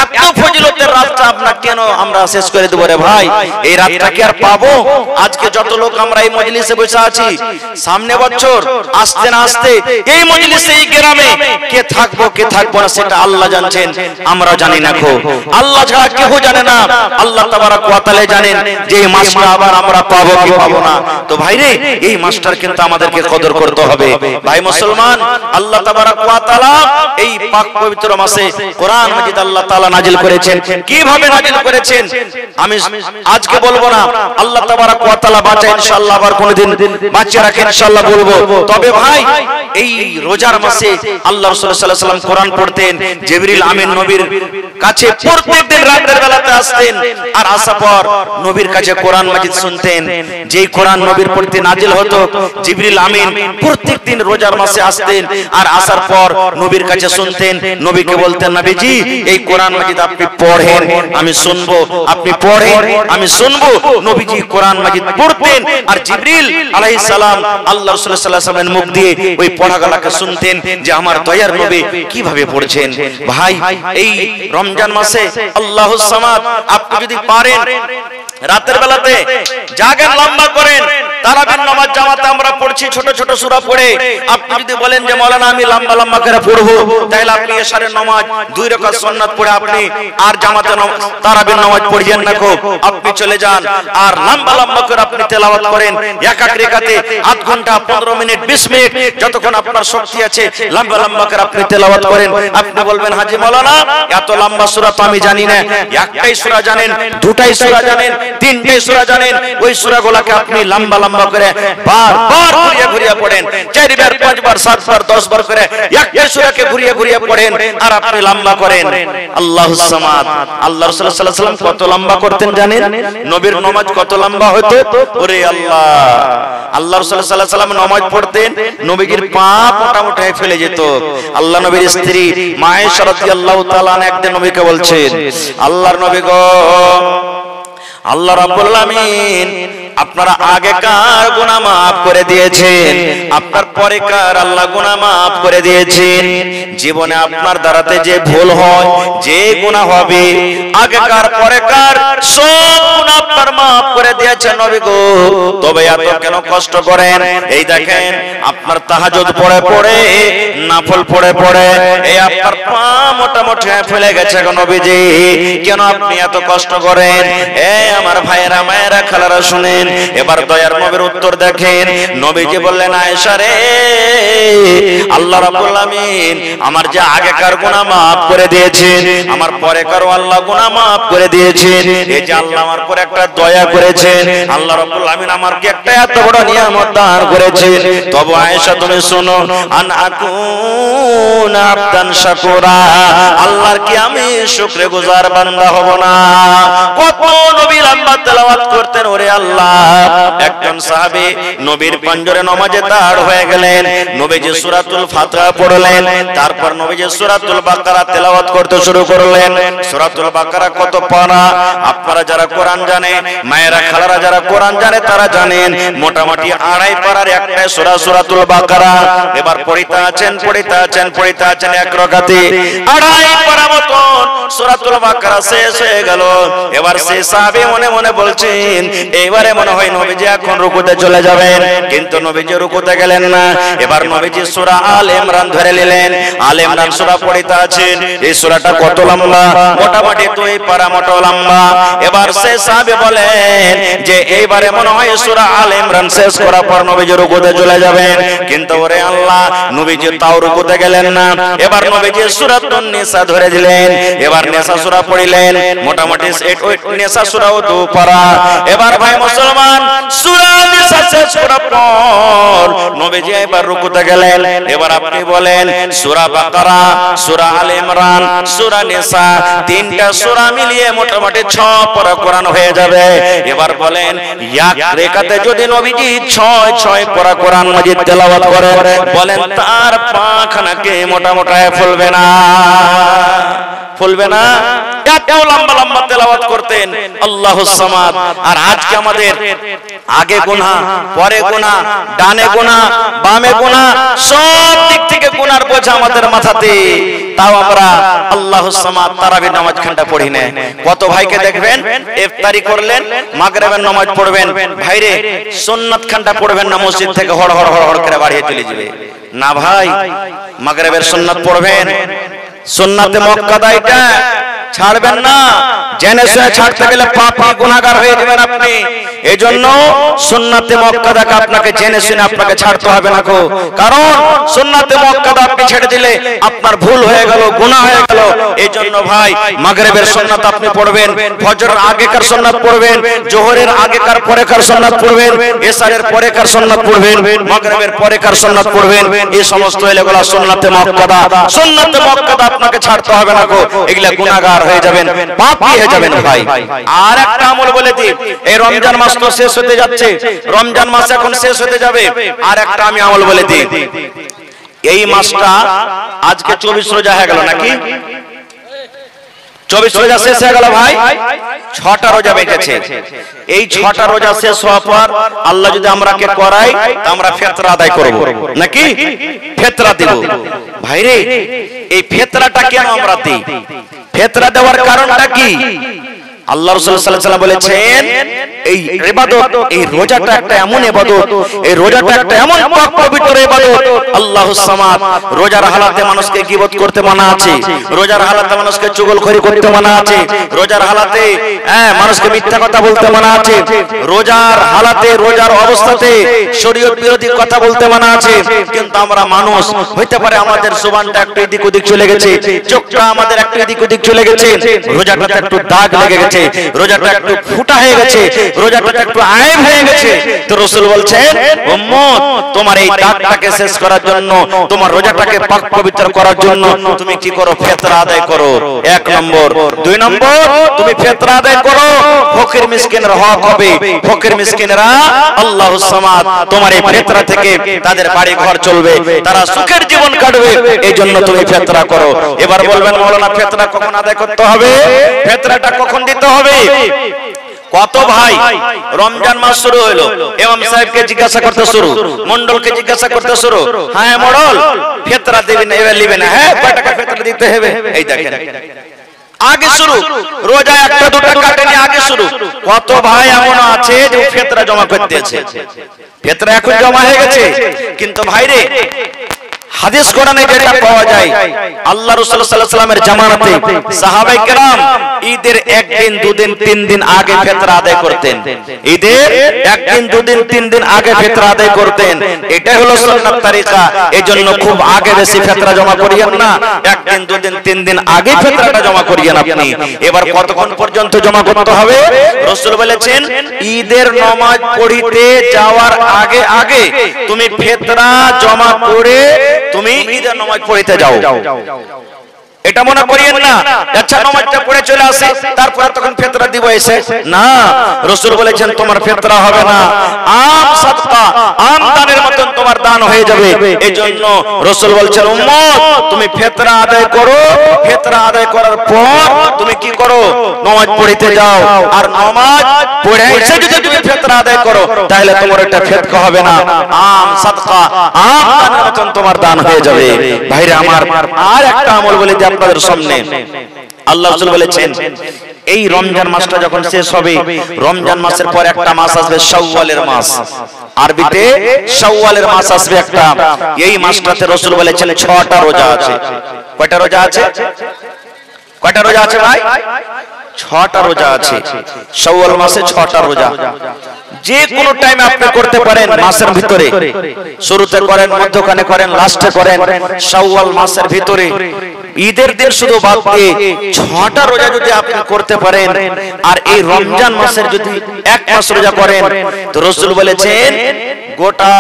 এত ফজিলতের রাতটা আমরা কেন আমরা শেষ করে দেব রে ভাই? এই রাতটা কি আর পাবো? আজকে যত লোক আমরা এই মজলিসে বসে আছি, সামনে বছর আসতে না আসতে এই মজলিসে এই গ্রামে কে থাকবো কে থাকবো না সেটা আল্লাহ জানছেন, আমরা জানি না। খো আল্লাহ ছাড়া কেউ জানে না, আল্লাহ তাবারাক ওয়া তাআলা জানেন যে এই মাসটা আবার আমরা পাবো কি পাবো না। তো ভাই রে, এই মাসটার কিন্তু আমাদেরকে কদর করতে হবে। ভাই মুসলমান, আল্লাহ তাবারাক ওয়া তাআলা এই পাক পবিত্র মাসে কোরআন মাজিদ আল্লাহ তাআলা নাজিল করেছেন। কিভাবে নাজিল করেছেন আমি আজকে বলবো না, আল্লাহ তাবারাক ওয়া তাআলা বাঁচায় ইনশাআল্লাহ, আবার কোনদিন বাঁচিয়ে রাখেন ইনশাআল্লাহ বলবো। তবে ভাই এই রোজার মাসে আল্লাহ রাসূল সাল্লাল্লাহু আলাইহি ওয়াসাল্লাম কোরআন পড়তেন, জিবরিল আমিন নবীর কাছে প্রত্যেকদিন রাতের বেলাতে আসতেন, আর আসার পর নবীর কাছে কোরআন মাজিদ শুনতেন। যেই কোরআন নবীর প্রতি নাজিল হতো, জিবরিল আমিন প্রত্যেকদিন রোজার মাসে আসতেন, আর আসার পর নবীর কাছে শুনতেন, নবীকে বলতেন নবীজি এই কোরআন মাজিদ আপনি পড়েন আমি শুনবো, আপনি পড়েন আমি শুনবো। নবীজি কোরআন মাজিদ পড়তেন আর জিবরিল আলাইহিস সালাম আল্লাহ রাসূল সাল্লাল্লাহু আলাইহি ওয়াসাল্লামের মুখ দিয়ে ওই পড়াগুলোকে শুনতেন যে আমার দয়ার নবী কিভাবে পড়ছেন। ভাই এই রমজান মাসে আল্লাহুস সামাদ আপনি যদি পারেন রাতের বেলাতে জাগেন, লম্বা করেন, তারাবির নামাজ জামাতে আমরা পড়ছি ছোট ছোট সূরা পড়ে। আপনি যদি বলেন যে মাওলানা আমি লম্বা লম্বা করে পড়বো, তাহলে আপনি এশারের নামাজ 2 রাকাত সুন্নাত পড়ে আপনি আর জামাতে তারাবির নামাজ পড়িয়েন না খুব, আপনি চলে যান আর লম্বা লম্বা করে আপনি তেলাওয়াত করেন এক এক রাকাতে আধ ঘন্টা 15 মিনিট 20 মিনিট যতক্ষণ আপনার শক্তি আছে লম্বা লম্বা করে আপনি তেলাওয়াত করেন। আপনি বলবেন হাজী মাওলানা এত লম্বা সূরা তো আমি জানি না, একটাই সূরা জানেন, দুটাই সূরা জানেন, তিনটাই সূরা জানেন, ওই সূরাগুলোকে আপনি লম্বা লম্বা করে বারবার ঘুরিয়ে ঘুরিয়ে পড়েন, 4 বার 5 বার 7 বার 10 বার করে একটাই সূরাকে ঘুরিয়ে ঘুরিয়ে পড়েন আর আপনি লম্বা করেন। আল্লাহুস সামাদ। আল্লাহ রাসূল সাল্লাল্লাহু আলাইহি ওয়াসাল্লাম কত লম্বা করতেন জানেন? নবীর নামাজ কত লম্বা হতো? ওরে আল্লাহ, আল্লাহ রাসূল সাল্লাল্লাহু আলাইহি ওয়াসাল্লাম নামাজ পড়তেন, নবীজির পা মোটামুটি ফেলে যেত। আল্লাহ নবীর স্ত্রী মা আয়েশা রাদিয়াল্লাহু তাআলা একদিন নবীকে বলছেন, আল্লাহর নবী গো, আল্লাহ রাব্বুল আলামিন আপনারা আগেকার গুনাহ maaf করে দিয়েছেন, আপনার পরেকার আল্লাহ গুনাহ maaf করে দিয়েছেন। জীবনে আপনার দ্বারাতে যে ভুল হয়, যে গুনাহ হবে, আগেকার পরেকার সব গুনাহ আপনার maaf করে দিয়েছেন নবী গো। তবে এত কেন কষ্ট করেন? এই দেখেন আপনার তাহাজ্জুদ পড়ে পড়ে, নফল পড়ে পড়ে এই আপনার পা মোটামুটি ফেলে গেছে গো নবীজি, কেন আপনি এত কষ্ট করেন? আমার ভাইয়েরা মায়েরা খালারা শুনেন, এবার দয়ার নবীর উত্তর দেখেন। নবীজি বললেন, আয়েশা রে, আল্লাহ রাব্বুল আলামিন আমার যে আগেকার গুনাহ maaf করে দিয়েছেন, আমার পরেকারও আল্লাহ গুনাহ maaf করে দিয়েছেন। এই যে আল্লাহ আমার পরে একটা দয়া করেছেন, আল্লাহ রাব্বুল আলামিন আমাকে একটা এত বড় নিয়ামত দান করেছেন। তবে আয়েশা তুমি শোনো, আন আকুন আবদান শাকুরা, আল্লাহর কি আমি শুকরগুজার বান্দা হব না? কত নবী লম্বা তেলাওয়াত করতেন। ওরে আল্লাহ, একজন সাহাবী নবীর পাঞ্জরে নামাজে দাঁড় হয়ে গেলেন, নবীজি সূরাতুল ফাতিহা পড়লেন, তারপর নবীজি সূরাতুল বাকারা তেলাওয়াত করতে শুরু করলেন। সূরাতুল বাকারা কত পারা? আপনারা যারা কোরআন জানে, মায়েরা খালারা যারা কোরআন জানে তারা জানেন, মোটামুটি 2.5 পারার একটা সূরা সূরাতুল বাকারা। এবার পড়িতে আছেন এক রাকাতে 2.5 পারা মতন সূরাতুল বাকারা শেষ হয়ে গেল। এবার সেই সাহাবী মনে মনে বলছেন, এবারে মনে হয় নবীজি এখন রুকুতে চলে যাবেন, কিন্তু নবীজি রুকুতে গেলেন না। এবার নবীজি সূরা আল ইমরান ধরে নিলেন, আল ইমরান সূরা পড়িতে আছেন। এই সূরাটা কত লম্বা? মোটামুটি 2 পারা মতো লম্বা। এবার সেই সাহাবী বলেন যে এইবারে মনে হয় সূরা আল ইমরান শেষ করার পর নবীজি রুকুতে চলে যাবেন, কিন্তু ওরে আল্লাহ, নবীজি তাও রুকুতে গেলেন না। এবার নবীজি সূরাতুন নিসা ধরে দিলেন, এবার নিসা সূরা পড়িলেন, মোটামুটি নিসা সূরাও 2 পারা। এবার ভাই মুসলমান, সূরা নিসা শেষ করার পর নবীজি এবার রুকুতে গেলেন। এবার আপনি বলেন সূরা বাকারা, সূরা আলে ইমরান, সূরা নিসা, 3টা সূরা মিলিয়ে মোটামুটি 6 পারা কোরআন হয়ে যাবে। এবার বলেন এক রাকাতে যদি নবীজি 6 পারা কোরআন মাজিদ তেলাওয়াত করে, বলেন তার পাখানাকে মোটামুটি ফুলবে না? ফুলবে না? এত লম্বা লম্বা তেলাওয়াত করতেন আল্লাহুস সামাদ। আর আজকে আমাদের আগে গুনাহ, পরে গুনাহ, ডানে গুনাহ, বামে গুনাহ, সব দিক থেকে গুনার বোঝা আমাদের মাথাতে, তাও আমরা আল্লাহুস সামাদ তারাবির নামাজ খানটা পড়ি না। কত ভাইকে দেখবেন ইফতারি করলেন, মাগরিবের নামাজ পড়বেন, ভাইরে সুন্নাত খানটা পড়বেন না, মসজিদ থেকে হড় হড় হড় হড় করে বাড়িয়ে চলে যাবে না। ভাই মাগরিবের সুন্নাত পড়বেন, সুন্নাতে মুআক্কাদা এটা ছাড়বেন না। জেনে শুনে ছাড়তে গেলে পাপী গুনাহগার হয়ে যাবেন আপনি। এজন্য সুন্নাতে মুআক্কাদাকে আপনাকে জেনে শুনে আপনাকে ছাড়তে হবে না গো। কারণ সুন্নাতে মুআক্কাদা আপনি ছেড়ে দিলে আপনার ভুল হয়ে গেল, গুনাহ হয়ে গেল। এজন্য ভাই মাগরিবের সুন্নাত আপনি পড়বেন, ফজরের আগেকার সুন্নাত পড়বেন, যোহরের আগেকার পরেকার সুন্নাত পড়বেন, এশারের পরেকার সুন্নাত পড়বেন, মাগরিবের পরেকার সুন্নাত পড়বেন। এই সমস্ত এগুলা সুন্নাতে মুআক্কাদা। সুন্নাতে মুআক্কাদা আপনাকে ছাড়তে হবে না গো। এগুলা গুনাহগার হয়ে যাবেন, পাপী হয়ে যাবেন ভাই। আর একটা আমল বলে দিই, এই রমজান মাস তো শেষ হতে যাচ্ছে, রমজান মাস এখন শেষ হতে যাবে। আর একটা আমি আমল বলে দিই, এই মাসটা আজকে 24 রোজা হয়ে গেল নাকি? 24 রোজা শেষ হয়ে গেল ভাই, 6টা রোজা বেঁচেছে। এই 6টা রোজা শেষ হওয়ার পর আল্লাহ যদি আমরাকে করাই, তা আমরা ফিতরা আদায় করব নাকি? ফিতরা দেব ভাইরে। এই ফিতরাটা কেন আমরা দিই? ফিতরা দেওয়ার কারণটা কি? আল্লাহ রাসূল সাল্লাল্লাহু আলাইহি ওয়াসাল্লাম বলেছেন এই ইবাদত, এই রোজাটা একটা এমন ইবাদত, এই রোজাটা একটা এমন পাক পবিত্র ইবাদত। আল্লাহুস সামাদ, রোজার হালাতে মানুষকে গীবত করতে মানা আছে, রোজার হালাতে মানুষকে চুগলখড়ি করতে মানা আছে, রোজার হালাতে মানুষকে মিথ্যা কথা বলতে মানা আছে, রোজার হালাতে রোজার অবস্থাতে শরীয়ত বিরোধী কথা বলতে মানা আছে। কিন্তু আমরা মানুষ, হইতে পারে আমাদের জবানটা একটু এদিক ওদিক চলে গেছে, চোখটা আমাদের একটু এদিক ওদিক চলে গেছে, রোজাটাতে একটু দাগ লেগে গেছে, রোজাটা একটু ফুটা হয়ে গেছে, রোজাটা একটু আয়েব হয়ে গেছে। তো রাসূল বলছেন, উম্মত তোমার এই দাগটাকে শেষ করার জন্য, তোমার রোজাটাকে পাক পবিত্র করার জন্য তুমি কি করো? ফিতরা আদায় করো, 1 নম্বর। 2 নম্বর, তুমি ফিতরা আদায় করো, ফকির মিসকিনের হক হবে। ফকির মিসকিনরা আল্লাহুস সামাদ তোমার এই ফিতরা থেকে তাদের বাড়ি ঘর চলবে, তারা সুখের জীবন কাটবে, এই জন্য তুমি ফিতরা করো। এবার বলবেন মাওলানা ফিতরা কখন আদায় করতে হবে? ফিতরাটা কখন দিতে হবে? কত ভাই রমজান মাস শুরু হলো, ইমাম সাহেবকে জিজ্ঞাসা করতে শুরু, মন্ডলকে জিজ্ঞাসা করতে শুরু, হ্যাঁ মন্ডল ফিতরা দিবেন, এবার নিবেন, হ্যাঁ কয় টাকা ফিতরা দিতে হবে? এই দেখেন আগে শুরু, রোজা একটা দুটো কাটেনি, আগে শুরু। কত ভাই এমন আছে যে ফিতরা জমা করতেছে, ফিতরা এখন জমা হয়ে গেছে। কিন্তু ভাইরে হাদিস কোরআনে যেটা পাওয়া যায়, আল্লাহ রাসূল সাল্লাল্লাহু আলাইহি ওয়াসাল্লামের জামানাতে সাহাবায়ে কেরাম ঈদের 1 দিন 2 দিন 3 দিন আগে ফিতরা আদায় করতেন। ঈদের 1 দিন 2 দিন 3 দিন আগে ফিতরা আদায় করতেন। এটাই হলো সুন্নাত তরিকা। এজন্য খুব আগে বেশি ফিতরা জমা করিয়েন না, 1 দিন 2 দিন 3 দিন আগে ফিতরাটা জমা করিয়েন আপনি। এবার কতক্ষণ পর্যন্ত জমা করতে হবে? রাসূল বলেছেন, ঈদের নামাজ পড়িতে যাওয়ার আগে আগে তুমি ফিতরা জমা করে তুমি ঈদের নামাজ পড়িতে যাও। এটা মনে করিয়েন না আচ্ছা নামাজটা পড়ে চলে আসে তারপর তখন ফিতরা দিব এসে, না। রাসূল বলেছেন তোমার ফিতরা হবে না, আম সাদকা, আম দানের মতন তোমার দান হয়ে যাবে। এজন্য রাসূল বলছেন, উম্মত তুমি ফিতরা আদায় করো, ফিতরা আদায় করার পর তুমি কি করো? নামাজ পড়িতে যাও। আর নামাজ পড়ে এসে যদি তুমি ফিতরা আদায় করো তাহলে তোমার এটা ফিতরা হবে না, আম সাদকা, আম দানের মতন তোমার দান হয়ে যাবে। ভাইরা আমার, আর একটা আমল বলে যে আপনাদের সামনে আল্লাহ রাসূল বলেছেন, এই রমজান মাসটা যখন শেষ হবে, রমজান মাসের পর একটা মাস আসবে শাওয়ালের মাস, আরবিতে শাওয়ালের মাস আসবে একটা। এই মাসটাতে রাসূল বলেছেন 6টা রোজা আছে। কয়টা রোজা আছে? কয়টা রোজা আছে ভাই? 6টা রোজা আছে। শাওয়াল মাসে 6টা রোজা, যে কোনো টাইমে আপনি করতে পারেন মাসের ভিতরে, শুরুতে করেন, মধ্যখানে করেন, লাস্টে করেন। শাওয়াল মাসের ভিতরে ঈদের দিন শুধু বাদ দিয়ে 6টা রোজা যদি আপনি করতে পারেন, আর এই রমজান মাসের যদি 1 মাস রোজা করেন, তো রাসূল বলেছেন গোটা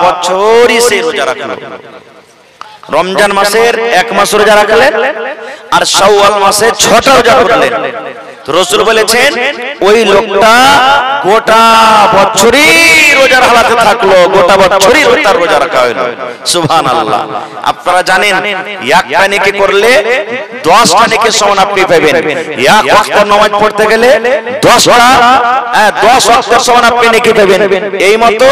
বছরই সেই রোজা রাখলো। রমজান মাসের 1 মাস রোজা রাখলেন আর শাওয়াল মাসে 6টা রোজা করলেন, তো রাসূল বলেছেন ওই লোকটা গোটা বছরই রোজার হালাতে থাকলো, গোটা বছরই তার রোজা রাখা হলো। সুবহানাল্লাহ। আপনারা জানেন একটা নেকি করলে 10টা নেকির সমান আপনি পাবেন। এক ওয়াক্ত নামাজ পড়তে গেলে 10টা 10 ওয়াক্তের সমান আপনি নেকি পাবেন। এই মতো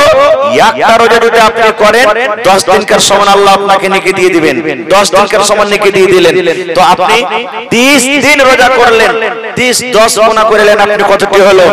একটা রোজা যদি আপনি করেন 10 দিনকার সমান আল্লাহ আপনাকে নেকি দিয়ে দিবেন। 10 দিনকার সমান নেকি দিয়ে দিলেন। তো আপনি 30 দিন রোজা করলেন, 30 10 গুণা করলেন, আপনি কতটি হলো?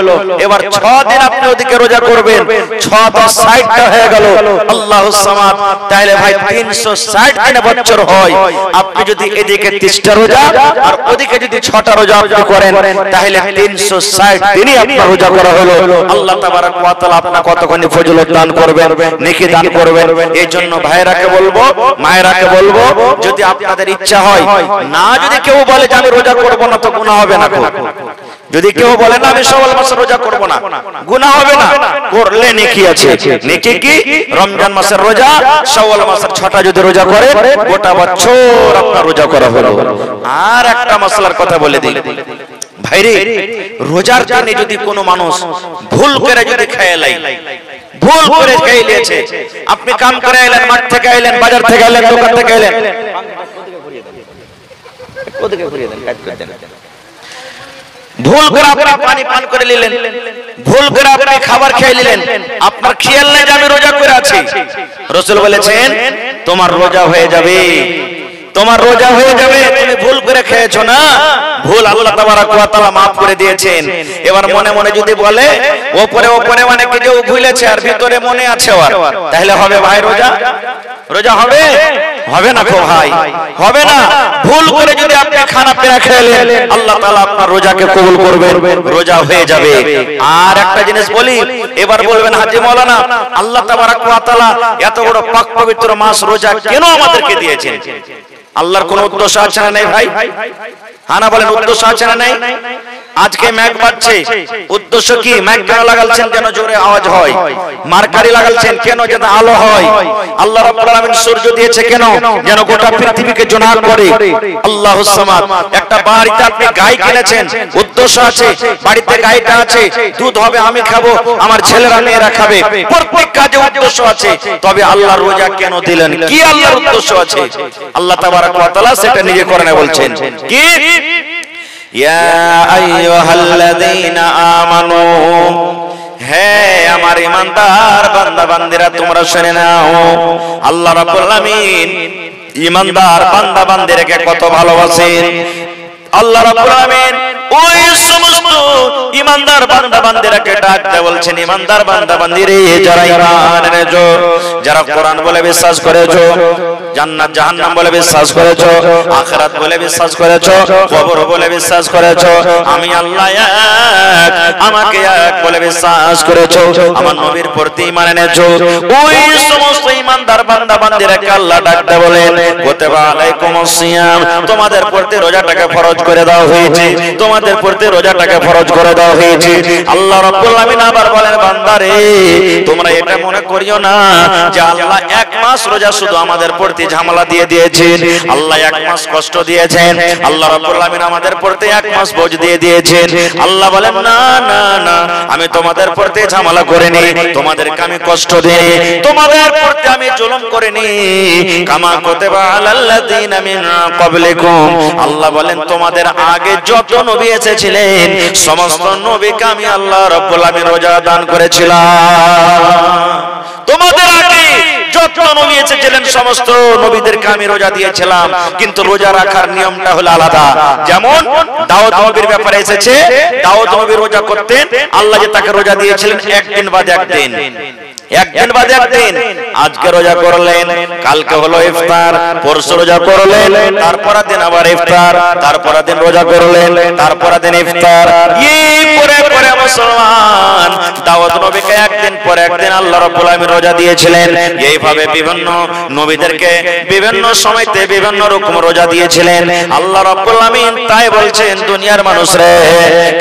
এবার 6 দিন আপনি ওদিকে রোজা করবেন, 6 10 60টা হয়ে গেল। আল্লাহুস সামাদ। তাহলে ভাই 360 দিনে বছর হয়। আপনি যদি এদিকে 30টা রোজা আর ওদিকে যদি 6টা রোজা আপনি করেন তাহলে 360 দিনই আপনার রোজা করা হলো। আল্লাহ তাবারক ওয়া তাআলা আপনাকে কতখানি ফজিলত দান করবেন, নেকি দান করবেন। এই জন্য ভাইরাকে বলবো, মায়েরাকে বলবো, যদি আপনাদের ইচ্ছা হয়, না যদি কেউ বলে যে আমি রোজা করব না তো গুনাহ হবে না। যদি কেউ বলে না আমি শাওয়াল মাসে রোজা করব না, গুনাহ হবে না, করলে নেকি আছে। নেকি কি? রমজান মাসের রোজা, শাওয়াল মাসের 6টা যদি রোজা করে গোটা বছর আপনার রোজা করা হলো। আর একটা মাসলার কথা বলে দিই ভাইরে, রোজার দিনে যদি কোনো মানুষ ভুল করে যদি খেয়ে লাই, ভুল করে খেয়ে নিয়েছে, আপনি কাম করে এলেন, মাঠ থেকে এলেন, বাজার থেকে এলেন, দোকান থেকে এলেন, ওদিকে ঘুরিয়ে দেন, কাজ করতে দেন, ভুল করে আপনি পানি পান করে নিলেন, ভুল করে আপনি খাবার খেয়ে নিলেন, আপনার খেয়াল নেই যে আমি রোজা করে আছি। রাসূল বলেছেন তোমার রোজা হয়ে যাবে, তোমার রোজা হয়ে যাবে, তুমি ভুল করে খেয়েছো না, ভুল আল্লাহ তাবারক ওয়া তাআলা maaf করে দিয়েছেন। এবার মনে মনে যদি বলে উপরে উপরে মানে কি যে ভুলেছে আর ভিতরে মনে আছে ওর, তাহলে হবে ভাই রোজা? রোজা হবে? হবে না গো ভাই, হবে না। ভুল করে যদি আপনি খানা পেরা খেলেন, আল্লাহ তাআলা আপনার রোজাকে কবুল করবেন, রোজা হয়ে যাবে। আর একটা জিনিস বলি, এবার বলবেন হাজী মাওলানা আল্লাহ তাবারক ওয়া তাআলা এত বড় পাক পবিত্র মাস রোজা কেন আমাদেরকে দিয়েছেন? আল্লাহর কোন উদ্দেশ্য আছে না? নেই ভাই, হানা বলেন উদ্দেশ্য আছে না? নেই। আজকে ম্যাক বাজছে, উদ্দেশ্য কি? ম্যাক কেন লাগালছেন? যেন জোরে আওয়াজ হয়। মার্কারি লাগালছেন কেন? যেন আলো হয়। আল্লাহ রাব্বুল আলামিন সূর্য দিয়েছে কেন? যেন গোটা পৃথিবীকে জোনাক করে। আল্লাহুস সামাদ। একটা বাড়িতে আপনি গাই কিনেছেন, উদ্দেশ্য আছে, বাড়িতে গাইটা আছে, দুধ হবে, আমি খাবো, আমার ছেলেরা মেয়েরা খাবে, প্রত্যেক কাজে উদ্দেশ্য আছে। তবে আল্লাহ রোজা কেন দিলেন? কি আল্লাহর উদ্দেশ্য আছে? আল্লাহ তাবারক ওয়া তাআলা সেটা নিজে কোরআনে বলছেন কি? ইয়া আইয়ুহাল্লাযীনা আমানু, হে আমার ঈমানদার বান্দা বান্দীরা তোমরা শুনে নাও, আল্লাহ রাব্বুল আলামিন ঈমানদার বান্দা বান্দীদেরকে কত ভালোবাসেন। আল্লাহ রাব্বুল আলামিন ওই সমস্ত ঈমানদার বান্দা বান্দীদেরকে ডাকতে বলছেন, ঈমানদার বান্দা বান্দীরে যারা ঈমান এনেছো, যারা কোরআন বলে বিশ্বাস করেছো, জান্নাত জাহান্নাম বলে বিশ্বাস করেছো, আখিরাত বলে বিশ্বাস করেছো, কবর বলে বিশ্বাস করেছো, আমি আল্লাহ এক, আমাকে এক বলে বিশ্বাস করেছো, আমার নবীর প্রতি ঈমান এনেছো, ওই সমস্ত ঈমানদার বান্দা বান্দীদেরকে আল্লাহ ডাকতে বলেন, কুতিবা আলাইকুমুস সিয়াম, তোমাদের প্রতি রোজাটাকে ফরজ করে দেওয়া হয়েছে, তোমাদের প্রতি রোজাটাকে ফরজ করে দেওয়া হয়েছে। আল্লাহ রাব্বুল আলামিন আবার বলেন, বান্দারে তোমরা এটা মনে করিও না যে আল্লাহ এক মাস রোজা শুধু আমাদের প্রতি ঝামেলা দিয়ে দিয়েছেন, আল্লাহ এক মাস কষ্ট দিয়েছেন, আল্লাহ রাব্বুল আলামিন আমাদের প্রতি এক মাস বোঝ দিয়ে দিয়েছেন। আল্লাহ বলেন, না না না, আমি তোমাদের প্রতি ঝামেলা করিনি, তোমাদেরকে আমি কষ্ট দিই, তোমাদের প্রতি আমি জুলুম করিনি। কামা কুতিবা আলাল্লাযীনা মিন ক্বাবলিকুম, আল্লাহ বলেন তোমাদের আগে যত নবী এসেছিলেন সমস্ত নবীকে আমি আল্লাহ রাব্বুল আলামিন রোজা দান করেছিলাম। তোমাদের আগে যত নবী এসেছিলেন সমস্ত নবীদেরকে আমি রোজা দিয়েছিলাম, কিন্তু রোজা রাখার নিয়মটা হলো আলাদা। যেমন দাউদ নবীর ব্যাপারে এসেছে, দাউদ নবী রোজা করতেন, আল্লাহ যে তাকে রোজা দিয়েছিলেন একদিন বাদে একদিন, একদিন বাদে একদিন। আজকে রোজা করলেন, কালকে হলো ইফতার, পরশু রোজা করলেন, তারপরের দিন আবার ইফতার, তারপরের দিন রোজা করলেন, তারপরের দিন ইফতার। এই পরে পরে মুসলমান দাউদ নবীকে একদিন পরে একদিন আল্লাহ রাব্বুল আলামিন রোজা দিয়েছিলেন। এইভাবে বিভিন্ন নবীদেরকে বিভিন্ন সময়তে বিভিন্ন রকম রোজা দিয়েছিলেন আল্লাহ রাব্বুল আলামিন। তাই বলছেন, দুনিয়ার মানুষরে,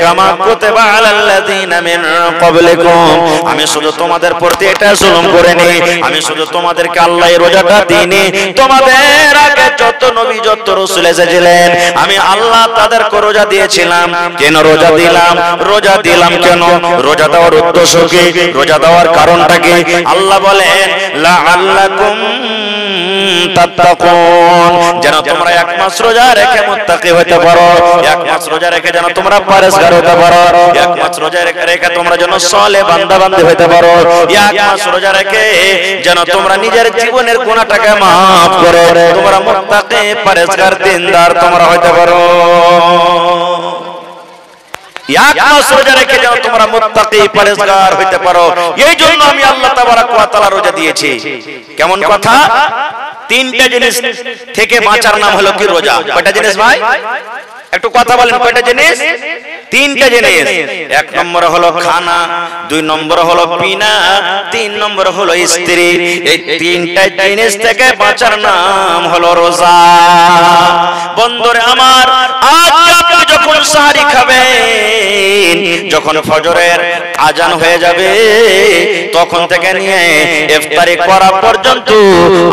কামা কুতিবা আলাল্লাযীনা মিন ক্বাবলিকুম, আমি শুধু তোমাদের প্রতি এটা জুলুম করিনি, আমি শুধু তোমাদেরকে আল্লাহ এই রোজাটা দিইনি, তোমাদের আগে যত নবী যত রাসূল এসেছিলেন আমি আল্লাহ তাদেরকে রোজা দিয়েছিলাম। কেন রোজা দিলাম? রোজা দিলাম কেন? রোজা দেওয়ার উদ্দেশ্য কি? রোজা দেওয়ার কারণটা কি? আল্লাহ বলেন, লাআল্লাকুম তাত্তাকুন, যেন তোমরা এক মাস রোজা রেখে মুত্তাকি হতে পারো, এক মাস রোজা রেখে যেন তোমরা পরহেজগার হতে পারো, এক মাস রোজা রেখে তোমরা যেন সালেহ বান্দা বান্দী হতে পারো, এক মাস রোজা রেখে যেন তোমরা নিজের জীবনের গুনাহটাকে maaf করে তোমরা মুত্তাকি পরহেজগার দিনদার তোমরা হতে পারো। এক মাস রোজা রেখে যেন তোমরা মুত্তাকি পরহেজগার হতে পারো, এই জন্য আমি আল্লাহ তাবারক ওয়া তাআলা রোজা দিয়েছি। কেমন কথা? তিনটা জিনিস থেকে বাঁচার নাম হলো কি? রোজা। কয়টা জিনিস ভাই? একটু কথা বলেন, কয়টা জিনিস? তিনটা জিনিস। এক নম্বর হলো খানা, দুই নম্বর হলো পিনা, তিন নম্বর হলো স্ত্রী। এই তিনটা জিনিস থেকে বাঁচার নাম হলো রোজা। বন্ধুরে আমার, আজ আপনি যখন সাহারি খাবেন, যখন ফজরের আজান হয়ে যাবে, তখন থেকে নিয়ে ইফতারি করা পর্যন্ত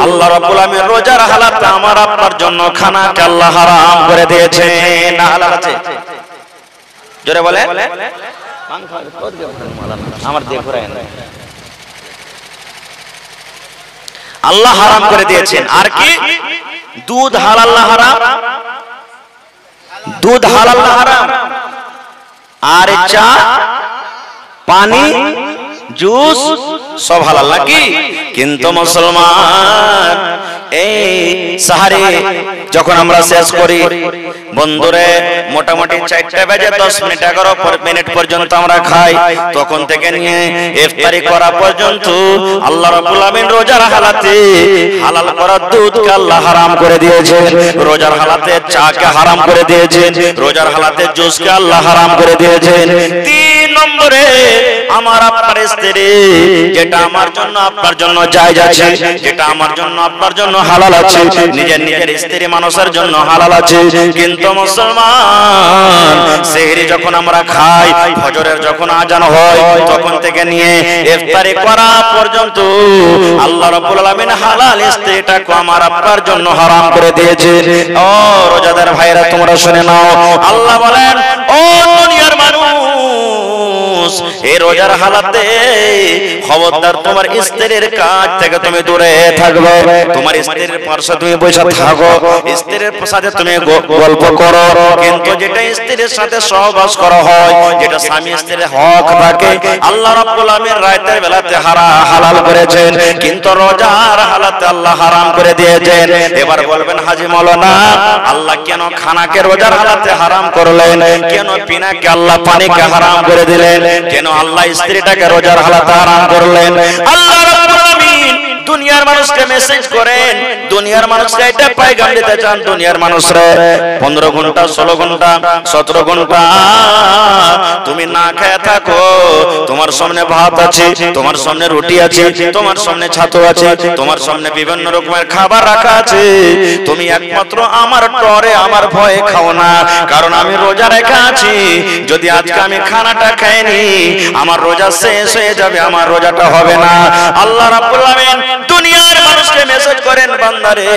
আল্লাহ রাব্বুল আলামিন রোজার হালাতে আমার আপনার জন্য খানাকে আল্লাহ হারাম করে দিয়েছেন। না হালাল আছে? জোরে বলে। আমার দিয়ে ঘুরায় না, আল্লাহ হারাম করে দিয়েছেন। আর কি? দুধ হালাল না হারাম? দুধ হালাল না হারাম? আর চা, পানি, জুস সব হালাল নাকি? কিন্তু মুসলমান এই সাহারি যখন আমরা শেষ করি বন্ধুরে, মোটামুটি 4টা বেজে 10 মিনিট 11 মিনিট পর্যন্ত আমরা খাই, তখন থেকে নিয়ে ইফতারি করা পর্যন্ত আল্লাহ রাব্বুল আমিন রোজার হালাতে হালাল করা দুধকে আল্লাহ হারাম করে দিয়েছেন, রোজার হালাতে চাকে হারাম করে দিয়েছেন, রোজার হালাতে জুসকে আল্লাহ হারাম করে দিয়েছেন। 3 নম্বরে আমার আপনার স্ত্রী, যেটা আমার জন্য আপনার জন্য জায়েজ আছে, যেটা আমার জন্য আপনার জন্য হালাল আছে, নিজের নিজের স্ত্রী মানুষের জন্য হালাল আছে। কিন্তু মুসলমান সেহরি যখন আমরা খাই, ফজরের যখন আজান হয়, তখন থেকে নিয়ে ইফতারি করা পর্যন্ত আল্লাহ রাব্বুল আলামিন হালাল স্ত্রীটাকে আমার আপনার জন্য হারাম করে দিয়েছে। ও রোজাদার ভাইরা তোমরা শুনে নাও, আল্লাহ বলেন ও দুনিয়ার মানুষ, এই রোজার হালাতে খবরদার তোমার স্ত্রীর কাছ থেকে তুমি দূরে থাকবে, তোমার স্ত্রীর পাশে তুমি বসে থাকো, স্ত্রীর সাথে তুমি গল্প করো, কিন্তু যেটা স্ত্রীর সাথে সহবাস করা হয়, যেটা স্বামী স্ত্রীর হক থাকে, আল্লাহ রাব্বুল আমিন রাতের বেলাতে হালাল করেছেন, কিন্তু রোজার হালাতে আল্লাহ হারাম করে দিয়েছেন। এবার বলবেন হাজী মাওলানা, আল্লাহ কেন খানাকে রোজার হালাতে হারাম করলেন, কেন পিনাকে আল্লাহ পানিকে হারাম করে দিলেন, কেন আল্লাহ স্ত্রীটাকে রোজার হালাতে হারাম করলেন? আল্লাহ রাব্বুল আমিন দুনিয়ার মানুষকে মেসেজ করেন, দুনিয়ার মানুষকে এটা পয়গাম দিতে চান, দুনিয়ার মানুষরা 15 ঘন্টা 16 ঘন্টা 17 ঘন্টা তুমি না খেয়ে থাকো, তোমার সামনে ভাত আছে, তোমার সামনে রুটি আছে, তোমার সামনে ছাতু আছে, তোমার সামনে বিভিন্ন রকমের খাবার রাখা আছে, তুমি একমাত্র আমার ডরে আমার ভয়ে খাও না, কারণ আমি রোজা রেখে আছি, যদি আজকে আমি খানাটা খাইনি আমার রোজা শেষ হয়ে যাবে, আমার রোজাটা হবে না। আল্লাহ রাব্বুল আমিন দুনিয়ার মানুষকে মেসেজ করেন, বান্দারে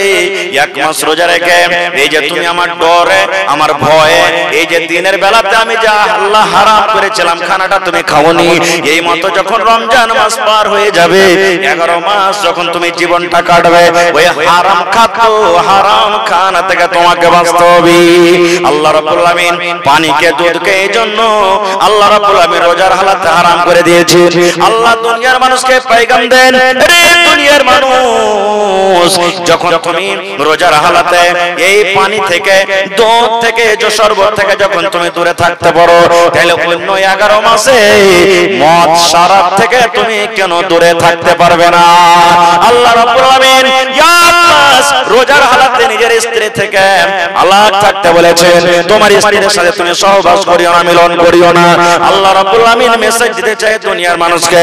1 মাস রোজা রেখে এই যে তুমি আমার ডরে আমার ভয়ে এই যে দিনের বেলাতে আমি যা আল্লাহ হারাম করেছিলাম খানাটা তুমি খাওনি, এই মতো যখন রমজান মাস পার হয়ে যাবে, 11 মাস যখন তুমি জীবনটা কাটবে, ওই হারাম খাদ্য হারাম খানা থেকে তোমাকে বাঁচতে হবে। আল্লাহ রাব্বুল আমিন পানিকে দুধকে এই জন্য আল্লাহ রাব্বুল আমিন রোজার হালাতে হারাম করে দিয়েছে। আল্লাহ দুনিয়ার মানুষকে পয়গাম দেন, রে দুনিয়ার মানুষ, যখন তুমি রোজার হালাতে এই পানি থেকে দুধ থেকে যে শরবত থেকে যখন তুমি দূরে থাকতে পারো, তাহলে অন্য 11 মাসে মদ শরাব থেকে তুমি কেন দূরে থাকতে পারবে না? আল্লাহ রাব্বুল আমিন রোজার হালাতে নিজের স্ত্রী থেকে আলাদা থাকতে বলেছেন, তোমার স্ত্রীর সাথে তুমি সহবাস করিও না, মিলন করিও না। আল্লাহ রাব্বুল আমিন মেসেজ দিতে চায় দুনিয়ার মানুষকে,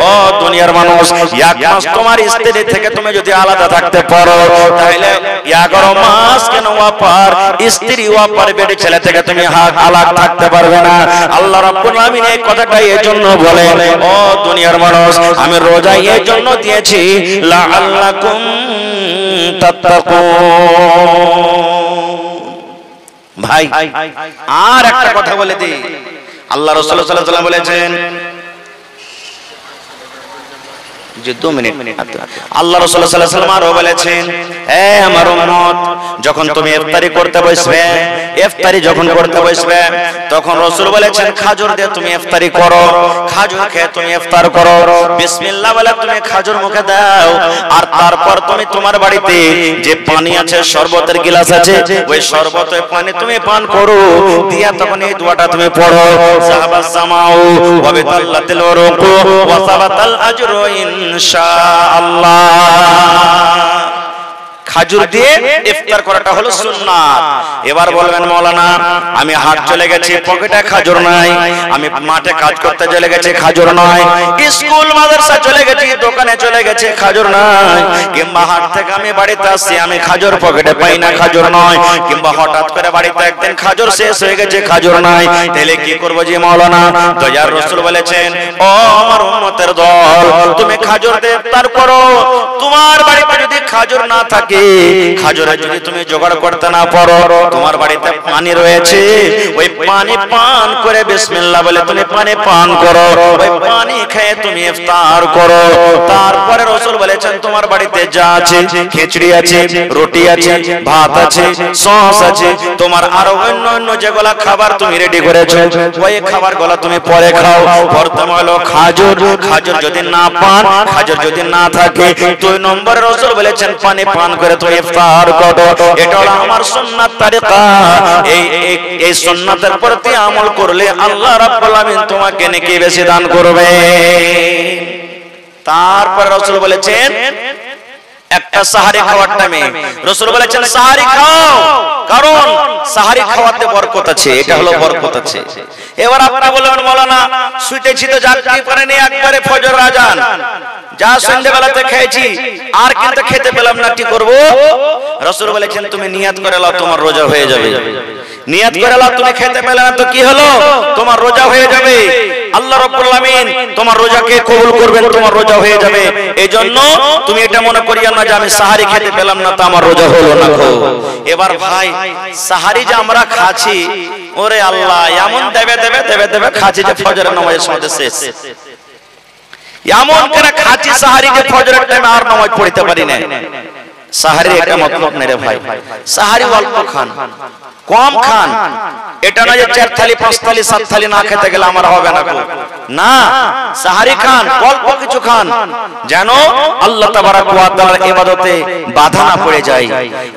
ও দুনিয়ার মানুষ, 1 মাস তোমার স্ত্রী থেকে তুমি যদি আলাদা থাকতে পারো, তাহলে 11 মাস কেন ওয়াপার স্ত্রী ওয়াপার বেডি ছেলে থেকে তুমি আলাদা থাকতে পারবে না। আল্লাহ রাব্বুল আমিন এই কথাটা এই জন্য বলেন, ও দুনিয়ার মানুষ, আমি রোজা এই জন্য দিয়েছি লাআল্লাকুম তাত্তাকুন। ভাই আর একটা কথা বলে দিই, আল্লাহ রাসূল সাল্লাল্লাহু আলাইহি ওয়াসাল্লাম বলেছেন যে 2 মিনিট, আল্লাহ রাসূল সাল্লাল্লাহু আলাইহি ওয়াসাল্লাম আরো বলেছেন, হে আমার উম্মত, যখন তুমি ইফতারি করতে বসবে, ইফতারি যখন করতে বসবে, তখন রাসূল বলেছেন খাজুর দিয়ে তুমি ইফতারি করো, খাজুর খেয়ে তুমি ইফতার করো, বিসমিল্লাহ বলে তুমি খাজুর মুখে দাও, আর তারপর তুমি তোমার বাড়িতে যে পানি আছে, শরবতের গ্লাস আছে, ওই শরবতের পানি তুমি পান করো, দিয়া তখন এই দোয়াটা তুমি পড়ো, সাহাবাস জামাউ ওয়া বিতাল্লাতিল উরুকু ওয়া সাবাতাল আজরু ইনশাআল্লাহ। খাজুর দিয়ে ইফতার করাটা হলো সুন্নাত। এবার বলবেন মাওলানা, আমি হাট চলে গেছি, পকেটে খাজুর নাই, আমি মাঠে কাজ করতে চলে গেছি, খাজুর নাই, স্কুল মাদ্রাসা চলে গেছি, দোকানে চলে গেছি, খাজুর নাই, কিংবা হাট থেকে আমি বাড়িতে আসছি, আমি খাজুর পকেটে পাই না, খাজুর নয়, কিংবা হঠাৎ করে বাড়িতে একদিন খাজুর শেষ হয়ে গেছে, খাজুর নাই, তাহলে কি করব জি মাওলানা? দয়ার রাসূল বলেছেন, ও আমার উম্মতের দল, তুমি খাজুর দিয়ে ইফতার করো। তোমার বাড়িতে যদি খাজুর না থাকে, খাজুরের যদি তুমি জোগাড় করতে না পারো, তোমার বাড়িতে পানি রয়েছে, ওই পানি পান করে বিসমিল্লাহ বলে তুমি পানি পান করো, ওই পানি খেয়ে তুমি ইফতার করো। তারপরে রাসূল বলেছেন তোমার বাড়িতে যা আছে, খিচুড়ি আছে, রুটি আছে, ভাত আছে, সস আছে, তোমার আরো অন্য অন্য যেগুলা খাবার তুমি রেডি করেছো, ওই খাবারগুলো তুমি পরে খাও। প্রথম হলো খাজুর, খাজুর যদি না পান, খাজুর যদি না থাকে, 2 নম্বরে রাসূল বলেছেন পানি পান করে তুমি ইফতার করো। এটা হলো আমার সুন্নাত তরিকা। এই সুন্নাতের প্রতি আমল করলে আল্লাহ রাব্বুল আলামিন তোমাকে নেকি বেশি দান করবে। তারপর রাসূল বলেছেন একটা সাহারি খাওয়ার টাইমে রাসূল বলেছেন সাহারি খাও, কারণ সাহারি খাওয়াতে বরকত আছে, এটা হলো বরকত আছে। এবার আপনারা বলবেন মাওলানা শুইতেছি তো জাগতে পারেনি, একবারে ফজর আজান যা সন্ধ্যাবেলাতে খেয়েছি আর কিন্তু খেতে পেলাম না, কি করব? রাসূল বলেছেন তুমি নিয়াত করে নাও, তোমার রোজা হয়ে যাবে। নিয়াত করে নাও, তুমি খেতে পেলে না তো কি হলো, তোমার রোজা হয়ে যাবে। আল্লাহ রাব্বুল আলামিন তোমার রোজাকে কবুল করবেন, তোমার রোজা হয়ে যাবে। এজন্য তুমি এটা মনে করিয়া না যে আমি সাহারি খেতে পেলাম না তো আমার রোজা হলো না। এবার ভাই সাহারি যে আমরা খাচ্ছি, ওরে আল্লাহ এমন দেবে দেবে দেবে দেবে খাচ্ছি যে ফজরের নামাজের সময় শেষ, এমন করে খাচ্ছি সাহারি যে ফজরের টাইমে আর নামাজ পড়তে পারি না। সাহারি এটা মতলব নেই রে ভাই, সাহারি অল্প খান, কম খান। এটা না যে 4 থালি 5 থালি 7 থালি না খেতে গেলে আমার হবে না, না সাহারি খান, অল্প কিছু খান, যেন আল্লাহ তাবারক ওয়া তাআলার ইবাদতে বাধা না পড়ে যায়,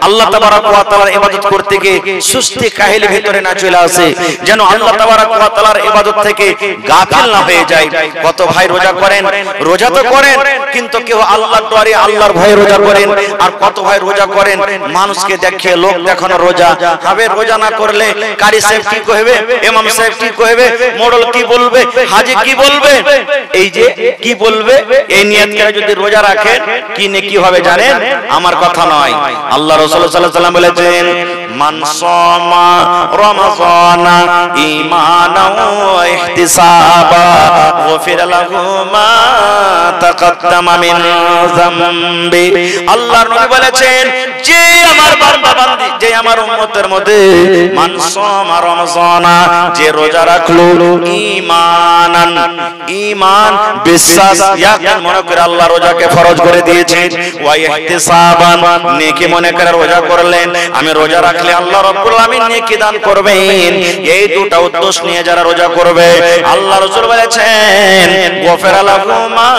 আল্লাহ তাবারক ওয়া তাআলার ইবাদত করতে গিয়ে সুস্তি কাহিলি ভিতরে না চলে আসে, যেন আল্লাহ তাবারক ওয়া তাআলার ইবাদত থেকে গাফিল না হয়ে যায়। কত ভাই রোজা করেন, রোজা তো করেন কিন্তু কেউ আল্লাহর ডরে আল্লাহর ভয়ে রোজা করেন, আর কত ভাই রোজা করেন মানুষকে দেখে লোক দেখানো রোজা। হবে রোজা না করলে কারি সাহেব কি কইবে, ইমাম সাহেব কি কইবে, মোড়ল কি বলবে, হাজী কি বলবে, এই যে কি বলবে, এই নিয়ত করে যদি রোজা রাখেন কি নেকি হবে জানেন? আমার কথা নয়, আল্লাহ রাসূল সাল্লাল্লাহু আলাইহি ওয়াসাল্লাম বলেছেন মান সামা রমাযানা ঈমানান ওয়া ইহতিসাবা গুফিরা লাহু মা তাকাদ্দামা মিন যামবি। আল্লাহর নবী বলেছেন যে আমার বান্দা বান্দি, যে আমার উম্মতের মধ্যে মান সামা রমাযানা, যে রোজা রাখলো ঈমানান, ঈমান বিশ্বাস ইয়াকিন মনে করে আল্লাহ রোজাকে ফরজ করে দিয়েছেন, ওয়া ইহতিসাবান নেকি মনে করে রোজা করলেন, আমি রোজা রাখলে আল্লাহ রাব্বুল আলামিন নেকি দান করবেন। এই দুটো উদ্দেশ্য নিয়ে যারা রোজা করবে আল্লাহ রাসূল বলেছেন গফিরা লাহু মা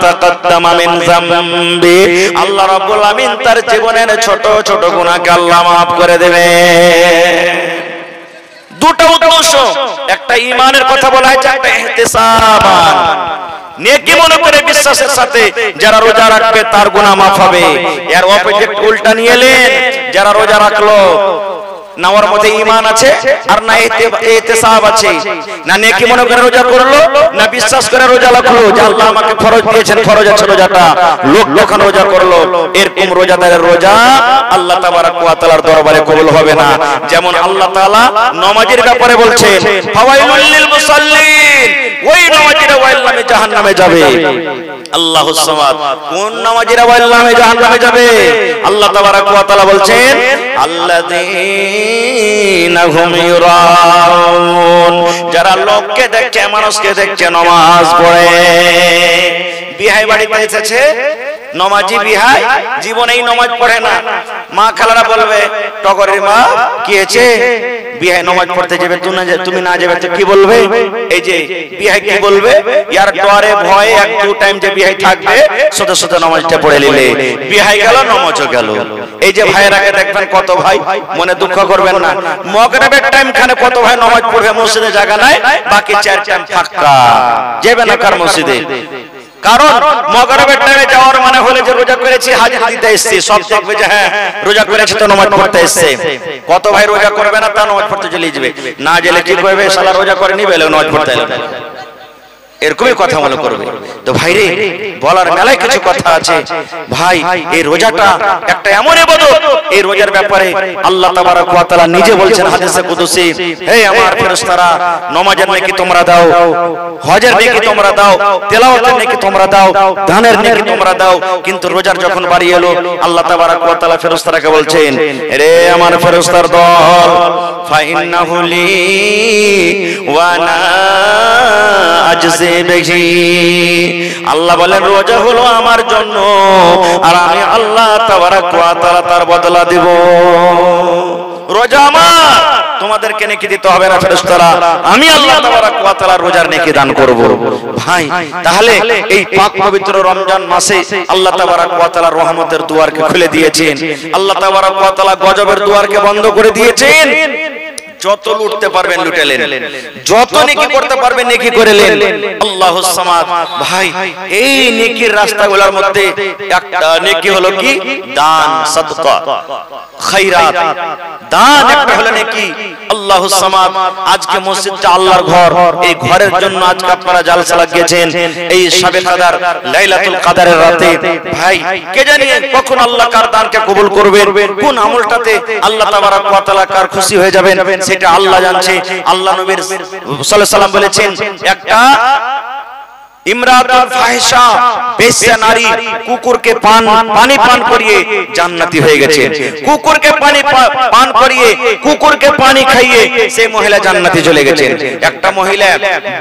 তাকাদ্দামা মিন যামবি, আল্লাহ রাব্বুল আলামিন তার জীবনের ছোট ছোট গুনাহকে আল্লাহ maaf করে দেবে। দুটো উদ্দেশ্য, একটা ঈমানের কথা বলা হয়েছে, একটা ইহতিসাবান নেকি মনে করে বিশ্বাসের সাথে যারা রোজা রাখবে তার গুনাহ maaf হবে। এর অপোজিট উল্টা নিয়ে এলেন, যারা রোজা রাখলো না ওর মধ্যে ঈমান আছে আর না ইহতিসাব আছে, না নেকি মনে করে রোজা করলো, না বিশ্বাস করে রোজা রাখলো যে আল্লাহ আমাকে ফরজ দিয়েছেন, ফরজ আছে রোজাটা, লোক দেখানো রোজা করলো, এরকম রোজাদারের রোজা আল্লাহ তাবারক ওয়া তাআলার দরবারে কবুল হবে না। যেমন আল্লাহ তাআলা নামাজের ব্যাপারে বলছেন ফাওয়াইলুল লিল মুসাল্লিন, ওই নামাজীরা ওয়াইল নামে জাহান্নামে যাবে। আল্লাহুস সামাদ, কোন নামাজীরা ওয়াইল নামে জাহান্নামে যাবে? আল্লাহ তাবারক ওয়া তাআলা বলছেন আল্লাযীনা হুম ইউরাউন, যারা লোককে দেখছে, মানুষকে দেখছে নামাজ পড়ে। বিহাই বাড়িতে এসেছে নমাজি বিহাই, জীবনেই নামাজ পড়ে না। মা খালারা বলবে টগরের মা কি হয়েছে, বিহাই নামাজ পড়তে যাবে, তুমি না যাবে তো কি বলবে? এই যে বিহাই কি বলবে, ইয়ার ডরে ভয়ে 1-2 টাইম যে বিহাই থাকবে সোজা সোজা নামাজটা পড়ে নিলে বিহাই গেল, নামাজও গেল। এই যে ভাইয়েরাকে দেখবেন কত ভাই, মনে দুঃখ করবেন না, মাগরিবের টাইম খানে কত ভাই নামাজ পড়বে, মসজিদে জায়গা নাই, বাকি 4 টাইম ফাঁকা, যাবে না কার মসজিদে। কারণ মাগরিবের টাইমে যাওয়ার মানে হলে যে রোজা করেছি হাজির দিতে এসেছি, সব দেখবে যে হ্যাঁ রোজা করেছি তো নামাজ পড়তে এসেছে। কত ভাই রোজা করবে না, তা নামাজ পড়তে চলে যাবে, না গেলে কি করবে, শালা রোজা করে নিবে নামাজ পড়তে এলো। এরকমই কথা মনে করবে। তো ভাই রে, বলার মেলায় কিছু কথা আছে ভাই। এই রোজাটা একটা এমন ইবাদত, এই রোজার ব্যাপারে আল্লাহ তাবারক ওয়া তাআলা নিজে বলছেন হাদিসে কুদসি, হে আমার ফেরেশতারা, নামাজের নেকি তোমরা দাও, হজের নেকি তোমরা দাও, তেলাওয়াতের নেকি তোমরা দাও, দানের নেকি তোমরা দাও, কিন্তু রোজার যখন বাড়ি এলো আল্লাহ তাবারক ওয়া তাআলা ফেরেশতারাকে বলছেন, রে আমার ফেরেশতার দল, ফাইন্নাহু লি ওয়া আনা আজজি বিহি। আল্লাহ বলেন রোজা হলো আমার জন্য, আর আমি আল্লাহ তাবারক ওয়া তাআলা তার বদলা দেব। রোজা আমার, তোমাদেরকে নেকি দিতে হবে না ফেরেশতারা, আমি আল্লাহ তাবারক ওয়া তাআলা রোজার নেকি দান করব। ভাই তাহলে এই পাক পবিত্র রমজান মাসে আল্লাহ তাবারক ওয়া তাআলা রহমতের দুয়ারকে খুলে দিয়েছেন, আল্লাহ তাবারক ওয়া তাআলা গজবের দুয়ারকে বন্ধ করে দিয়েছেন। যত লুটতে পারবেন লুটেলেন, যত নেকি করতে পারবেন নেকি করেলেন। আল্লাহুস সামাদ। ভাই এই নেকির রাস্তাগুলোর মধ্যে একটা নেকি হলো কি দান, সাদকা, খায়রাত। দান একটা হলো নেকি। আল্লাহুস সামাদ। আজকে মসজিদটা আল্লাহর ঘর, এই ঘরের জন্য আজকে আপনারা জালসা লাগিয়েছেন এই শবে কদর, লাইলাতুল কদরের রাতে। ভাই কে জানে কখন আল্লাহ কার দানকে কবুল করবেন, কোন আমলটাতে আল্লাহ তাবারক ওয়া তাআলা কার খুশি হয়ে যাবেন সেটা আল্লাহ জানছে। আল্লাহ নবী সাল্লাল্লাহু আলাইহি সাল্লাম বলেছেন, একটা ইমরাতুল ফাহিশা, বেশ্যা নারী, কুকুরকে পানি পান করিয়ে জান্নাতি হয়ে গেছে। কুকুরকে পানি পান করিয়ে, কুকুরকে পানি খাইয়ে সেই মহিলা জান্নাতি চলে গেছে। একটা মহিলা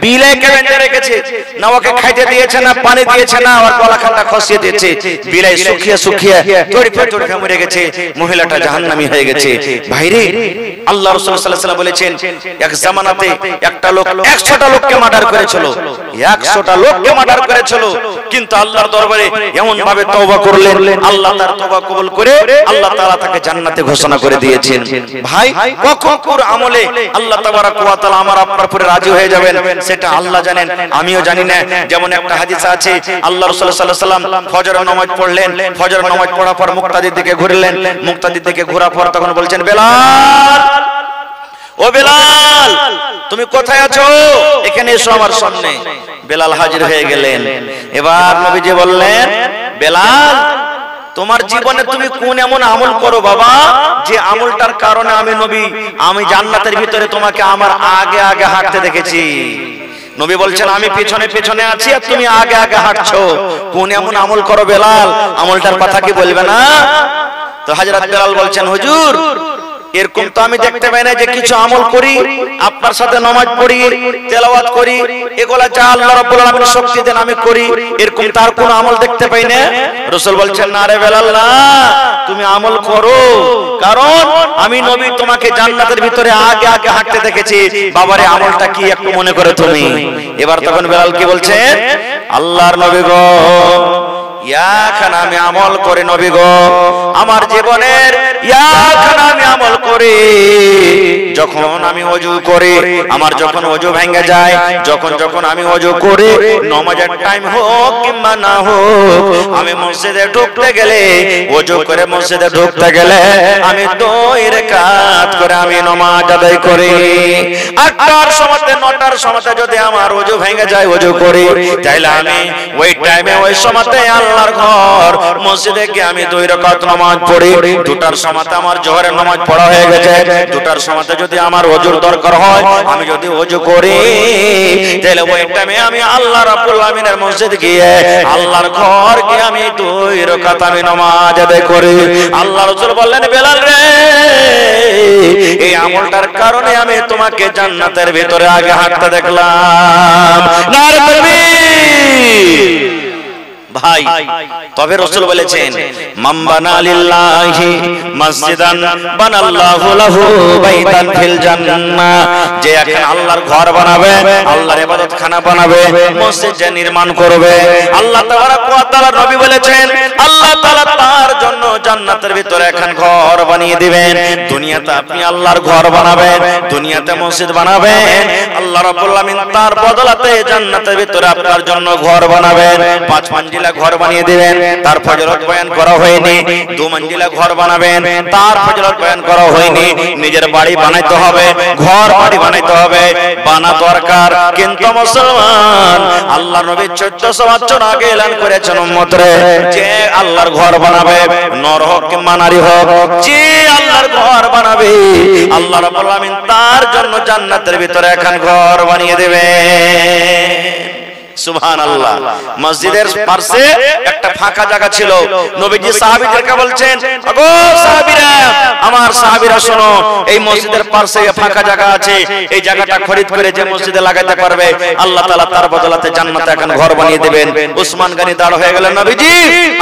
বিলাইকে বেঁধে রেখেছে, না ওকে খাইতে দিয়েছে, না পানি দিয়েছে, না ওর গলাখানটা খসিয়ে দিয়েছে, বিলাই শুকিয়ে শুকিয়ে তড়িয়ে মরে গেছে, মহিলাটা জাহান্নামী হয়ে গেছে। ভাইরে, আল্লাহ রাসূল সাল্লাল্লাহু আলাইহি ওয়াসাল্লাম বলেছেন, এক জামানাতে একটা লোক 100টা লোককে মার্ডার করেছিল, 100টা লোককে মার্ডার করেছিল, কিন্তু আল্লাহর দরবারে এমন ভাবে তওবা করলেন, আল্লাহ তার তওবা কবুল করে আল্লাহ তাআলা তাকে জান্নাতে ঘোষণা করে দিয়েছেন। ভাই কখন কোন আমলে আল্লাহ তাবারক ওয়া তাআলা আমার আপনার উপরে রাজি হয়ে যাবেন সেটা আল্লাহ জানেন, আমিও জানি না। যেমন একটা হাদিস আছে, আল্লাহ রাসূল সাল্লাল্লাহু আলাইহি ওয়াসাল্লাম ফজরের নামাজ পড়লেন, ফজরের নামাজ পড়ার পর মুক্তাদির দিকে ঘুরলেন, মুক্তাদির দিকে ঘোরার পর তখন বলছেন, বেলাল, ও বেলাল তুমি কোথায় আছো, এখানে এসো আমার সামনে। বেলাল হাজির হয়ে গেলেন। এবার নবীজি বললেন, বেলাল তোমার জীবনে তুমি কোন এমন আমল করো বাবা, যে আমলটার কারণে আমি জান্নাতের ভিতরে তোমাকে আমার আগে আগে হাঁটতে দেখেছি। নবী বলছেন, আমি পিছনে পিছনে আছি আর তুমি আগে আগে হাঁটছো, কোন এমন আমল করো বেলাল, আমলটার কথা কি বলবে না? তো হযরত বেলাল বলছেন, হুজুর এরকম তো আমি দেখতে পাই না যে কিছু আমল করি, আপনার সাথে নামাজ পড়ি, তেলাওয়াত করি, এগুলা যা আল্লাহ রাব্বুল আলামিন শক্তি দেন আমি করি, এরকম তার কোনো আমল দেখতে পাই না। রাসূল বলছেন, না রে বেলাল, না, তুমি আমল করো, কারণ আমি নবী তোমাকে জান্নাতের ভিতরে আগে আগে হাঁটতে দেখেছি। বাবারে আমলটা কি একটু মনে করে তুমি। এবার তখন বেলাল কি বলছেন, আল্লাহর নবী গো, ইয়াখান আমি আমল করে নবী গো, আমার জীবনের ইয়াখান আমি আমল করে, যখন আমি ওযু করে, আমার যখন ওযু ভেঙে যায়, যখন আমি ওযু করে নামাজের টাইম হোক কিংবা না হোক, আমি মসজিদে ঢুকতে গেলে, ওযু করে মসজিদে ঢুকতে গেলে আমি 2 রাকাত করে আমি নামাজ আদায় করি। 8টার সময় 9টার সময় যদি আমার ওযু ভেঙে যায় ওযু করে, তাইলে আমি ওই টাইমে ওই সময়তে আল্লাহর ঘর মসজিদে গিয়ে আমি 2 রাকাত নামাজ পড়ি। 2টার সময় আমার জোহরের নামাজ পড়া হয়ে গেছে, 2টার সময় যদি আমার ওযুর দরকার হয়, আমি যদি ওযু করি, তাহলে ওই টাইমে আমি আল্লাহ রাব্বুল আমিনের মসজিদ গিয়ে আল্লাহর ঘর গিয়ে আমি 2 রাকাত আমি নামাজ আদায় করি। আল্লাহ রাসূল বললেন, বেলাল রে, এই আমলটার কারণে আমি তোমাকে জান্নাতের ভিতরে আগে হাঁটতে দেখলাম। নারে তাকবীর। ভাই তবে রাসূল বলেছেন, মান বানা লিল্লাহি মসজিদান বানাল্লাহু লাহু বাইতান ফিল জান্নাহ, যে এখন আল্লাহর ঘর বানাবে, আল্লাহর ইবাদতখানা বানাবে, মসজিদ যে নির্মাণ করবে, আল্লাহ তাবারক ওয়া তাআলা নবী বলেছেন আল্লাহ তাআলা তার জন্য জান্নাতের ভিতরে এখন ঘর বানিয়ে দিবেন। দুনিয়াতে আপনি আল্লাহর ঘর বানাবেন, দুনিয়াতে মসজিদ বানাবেন, আল্লাহ রাব্বুল আলামিন তার বদলাতে জান্নাতের ভিতরে আপনার জন্য ঘর বানাবেন 5 মঞ্জিলা ঘর বানিয়ে দিবেন তার ফজিলত বয়ান করা হয়নি 2 মঞ্জিলা ঘর বানাবেন তার ফজিলত বয়ান করা হয়নি নিজের বাড়ি বানাইতে হবে ঘর বাড়ি বানাইতে হবে বানা দরকার কিন্তু মুসলমান আল্লাহর নবী 1400 বছর আগে এলান করেছেন উম্মতরে যে আল্লাহর ঘর বানাবে নর হোক কিংবা নারী হোক যে আল্লাহর ঘর বানাবে আল্লাহ রাব্বুল আলামিন তার জন্য জান্নাতের ভিতরে এখন ঘর বানিয়ে দেবে সুবহানাল্লাহ মসজিদের পাশে একটা ফাঁকা জায়গা ছিল নবীজি সাহাবীদেরকে বলছেন ওগো সাহাবীরা আমার সাহাবীরা শোনো এই মসজিদের পাশে ফাঁকা জায়গা আছে এই জায়গাটা খরিদ করে যে মসজিদে লাগাতে পারবে আল্লাহ তাআলা তার বদলাতে জান্নাতে এখন ঘর বানিয়ে দিবেন উসমান গনি দাঁড় হয়ে গেলেন নবীজি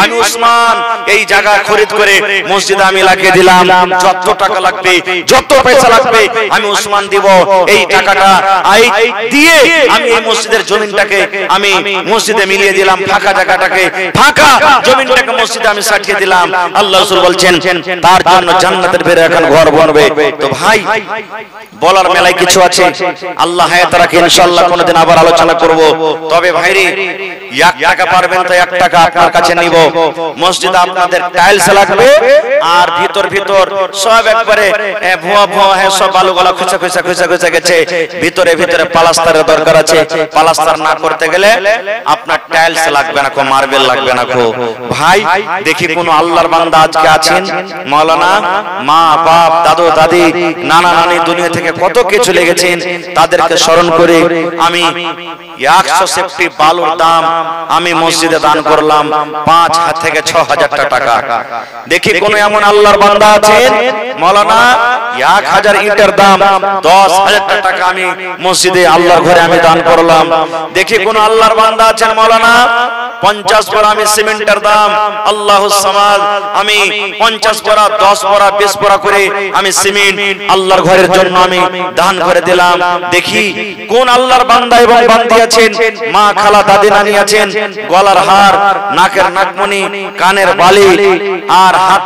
আমি উসমান এই জায়গা খরিদ করে মসজিদে আমি লাগিয়ে দিলাম যত টাকা লাগবে যত পয়সা লাগবে আমি উসমান দিব এই টাকাটা দিয়ে আমি এই মসজিদের জমিনটাকে আমি মসজিদে মিলিয়ে দিলাম ফাঁকা জায়গাটাকে ফাঁকা জমিনটাকে মসজিদে আমি সাটিয়ে দিলাম আল্লাহ রাসূল বলছেন তার জন্য জান্নাতের ভিতরে এখন ঘর বানাবে তো ভাই বলার মেলায় কিছু আছে আল্লাহ হায়াত রাখে ইনশাআল্লাহ কোনদিন আবার আলোচনা করব তবে ভাইরে 1 টাকা পারবেন তো 1 টাকা আপনার কাছে নিব মসজিদে আপনাদের টাইলস লাগবে আর ভিতর সব একবারে ভুয়া ভুয়া সব বালুগুলো খোঁচা গেছে ভিতরে প্লাস্টারের দরকার আছে প্লাস্টার না করতে গেলে আপনার টাইলস লাগবে না কো মার্বেল লাগবে না কো ভাই দেখি কোন আল্লাহর বান্দা আজকে আছেন মাওলানা মা বাপ দাদু দাদি নানা নানি দুনিয়া থেকে কত কিছু লেগেছেন তাদেরকে স্মরণ করে আমি 100 সেফটি বালুর দাম আমি মসজিদে দান করলাম 5 থেকে 6000 টাকা দেখি কোন এমন আল্লাহর বান্দা আছেন মাওলানা 1000 ইটের দাম 10000 টাকা আমি মসজিদে আল্লাহর ঘরে আমি দান করলাম দেখি কোন আল্লাহর বান্দা আছেন মাওলানা 50 পরা আমি সিমেন্টের দাম আল্লাহুস সামাদ আমি 50 পরা 10 পরা 20 পরা করে আমি সিমেন্ট আল্লাহর ঘরের জন্য আমি দান করে দিলাম দেখি কোন আল্লাহর বান্দা এবং বান্দি আছেন মা খালা দাদি নানি আছেন গলার হার নাকের নাকমণি কানের বালি আর হাত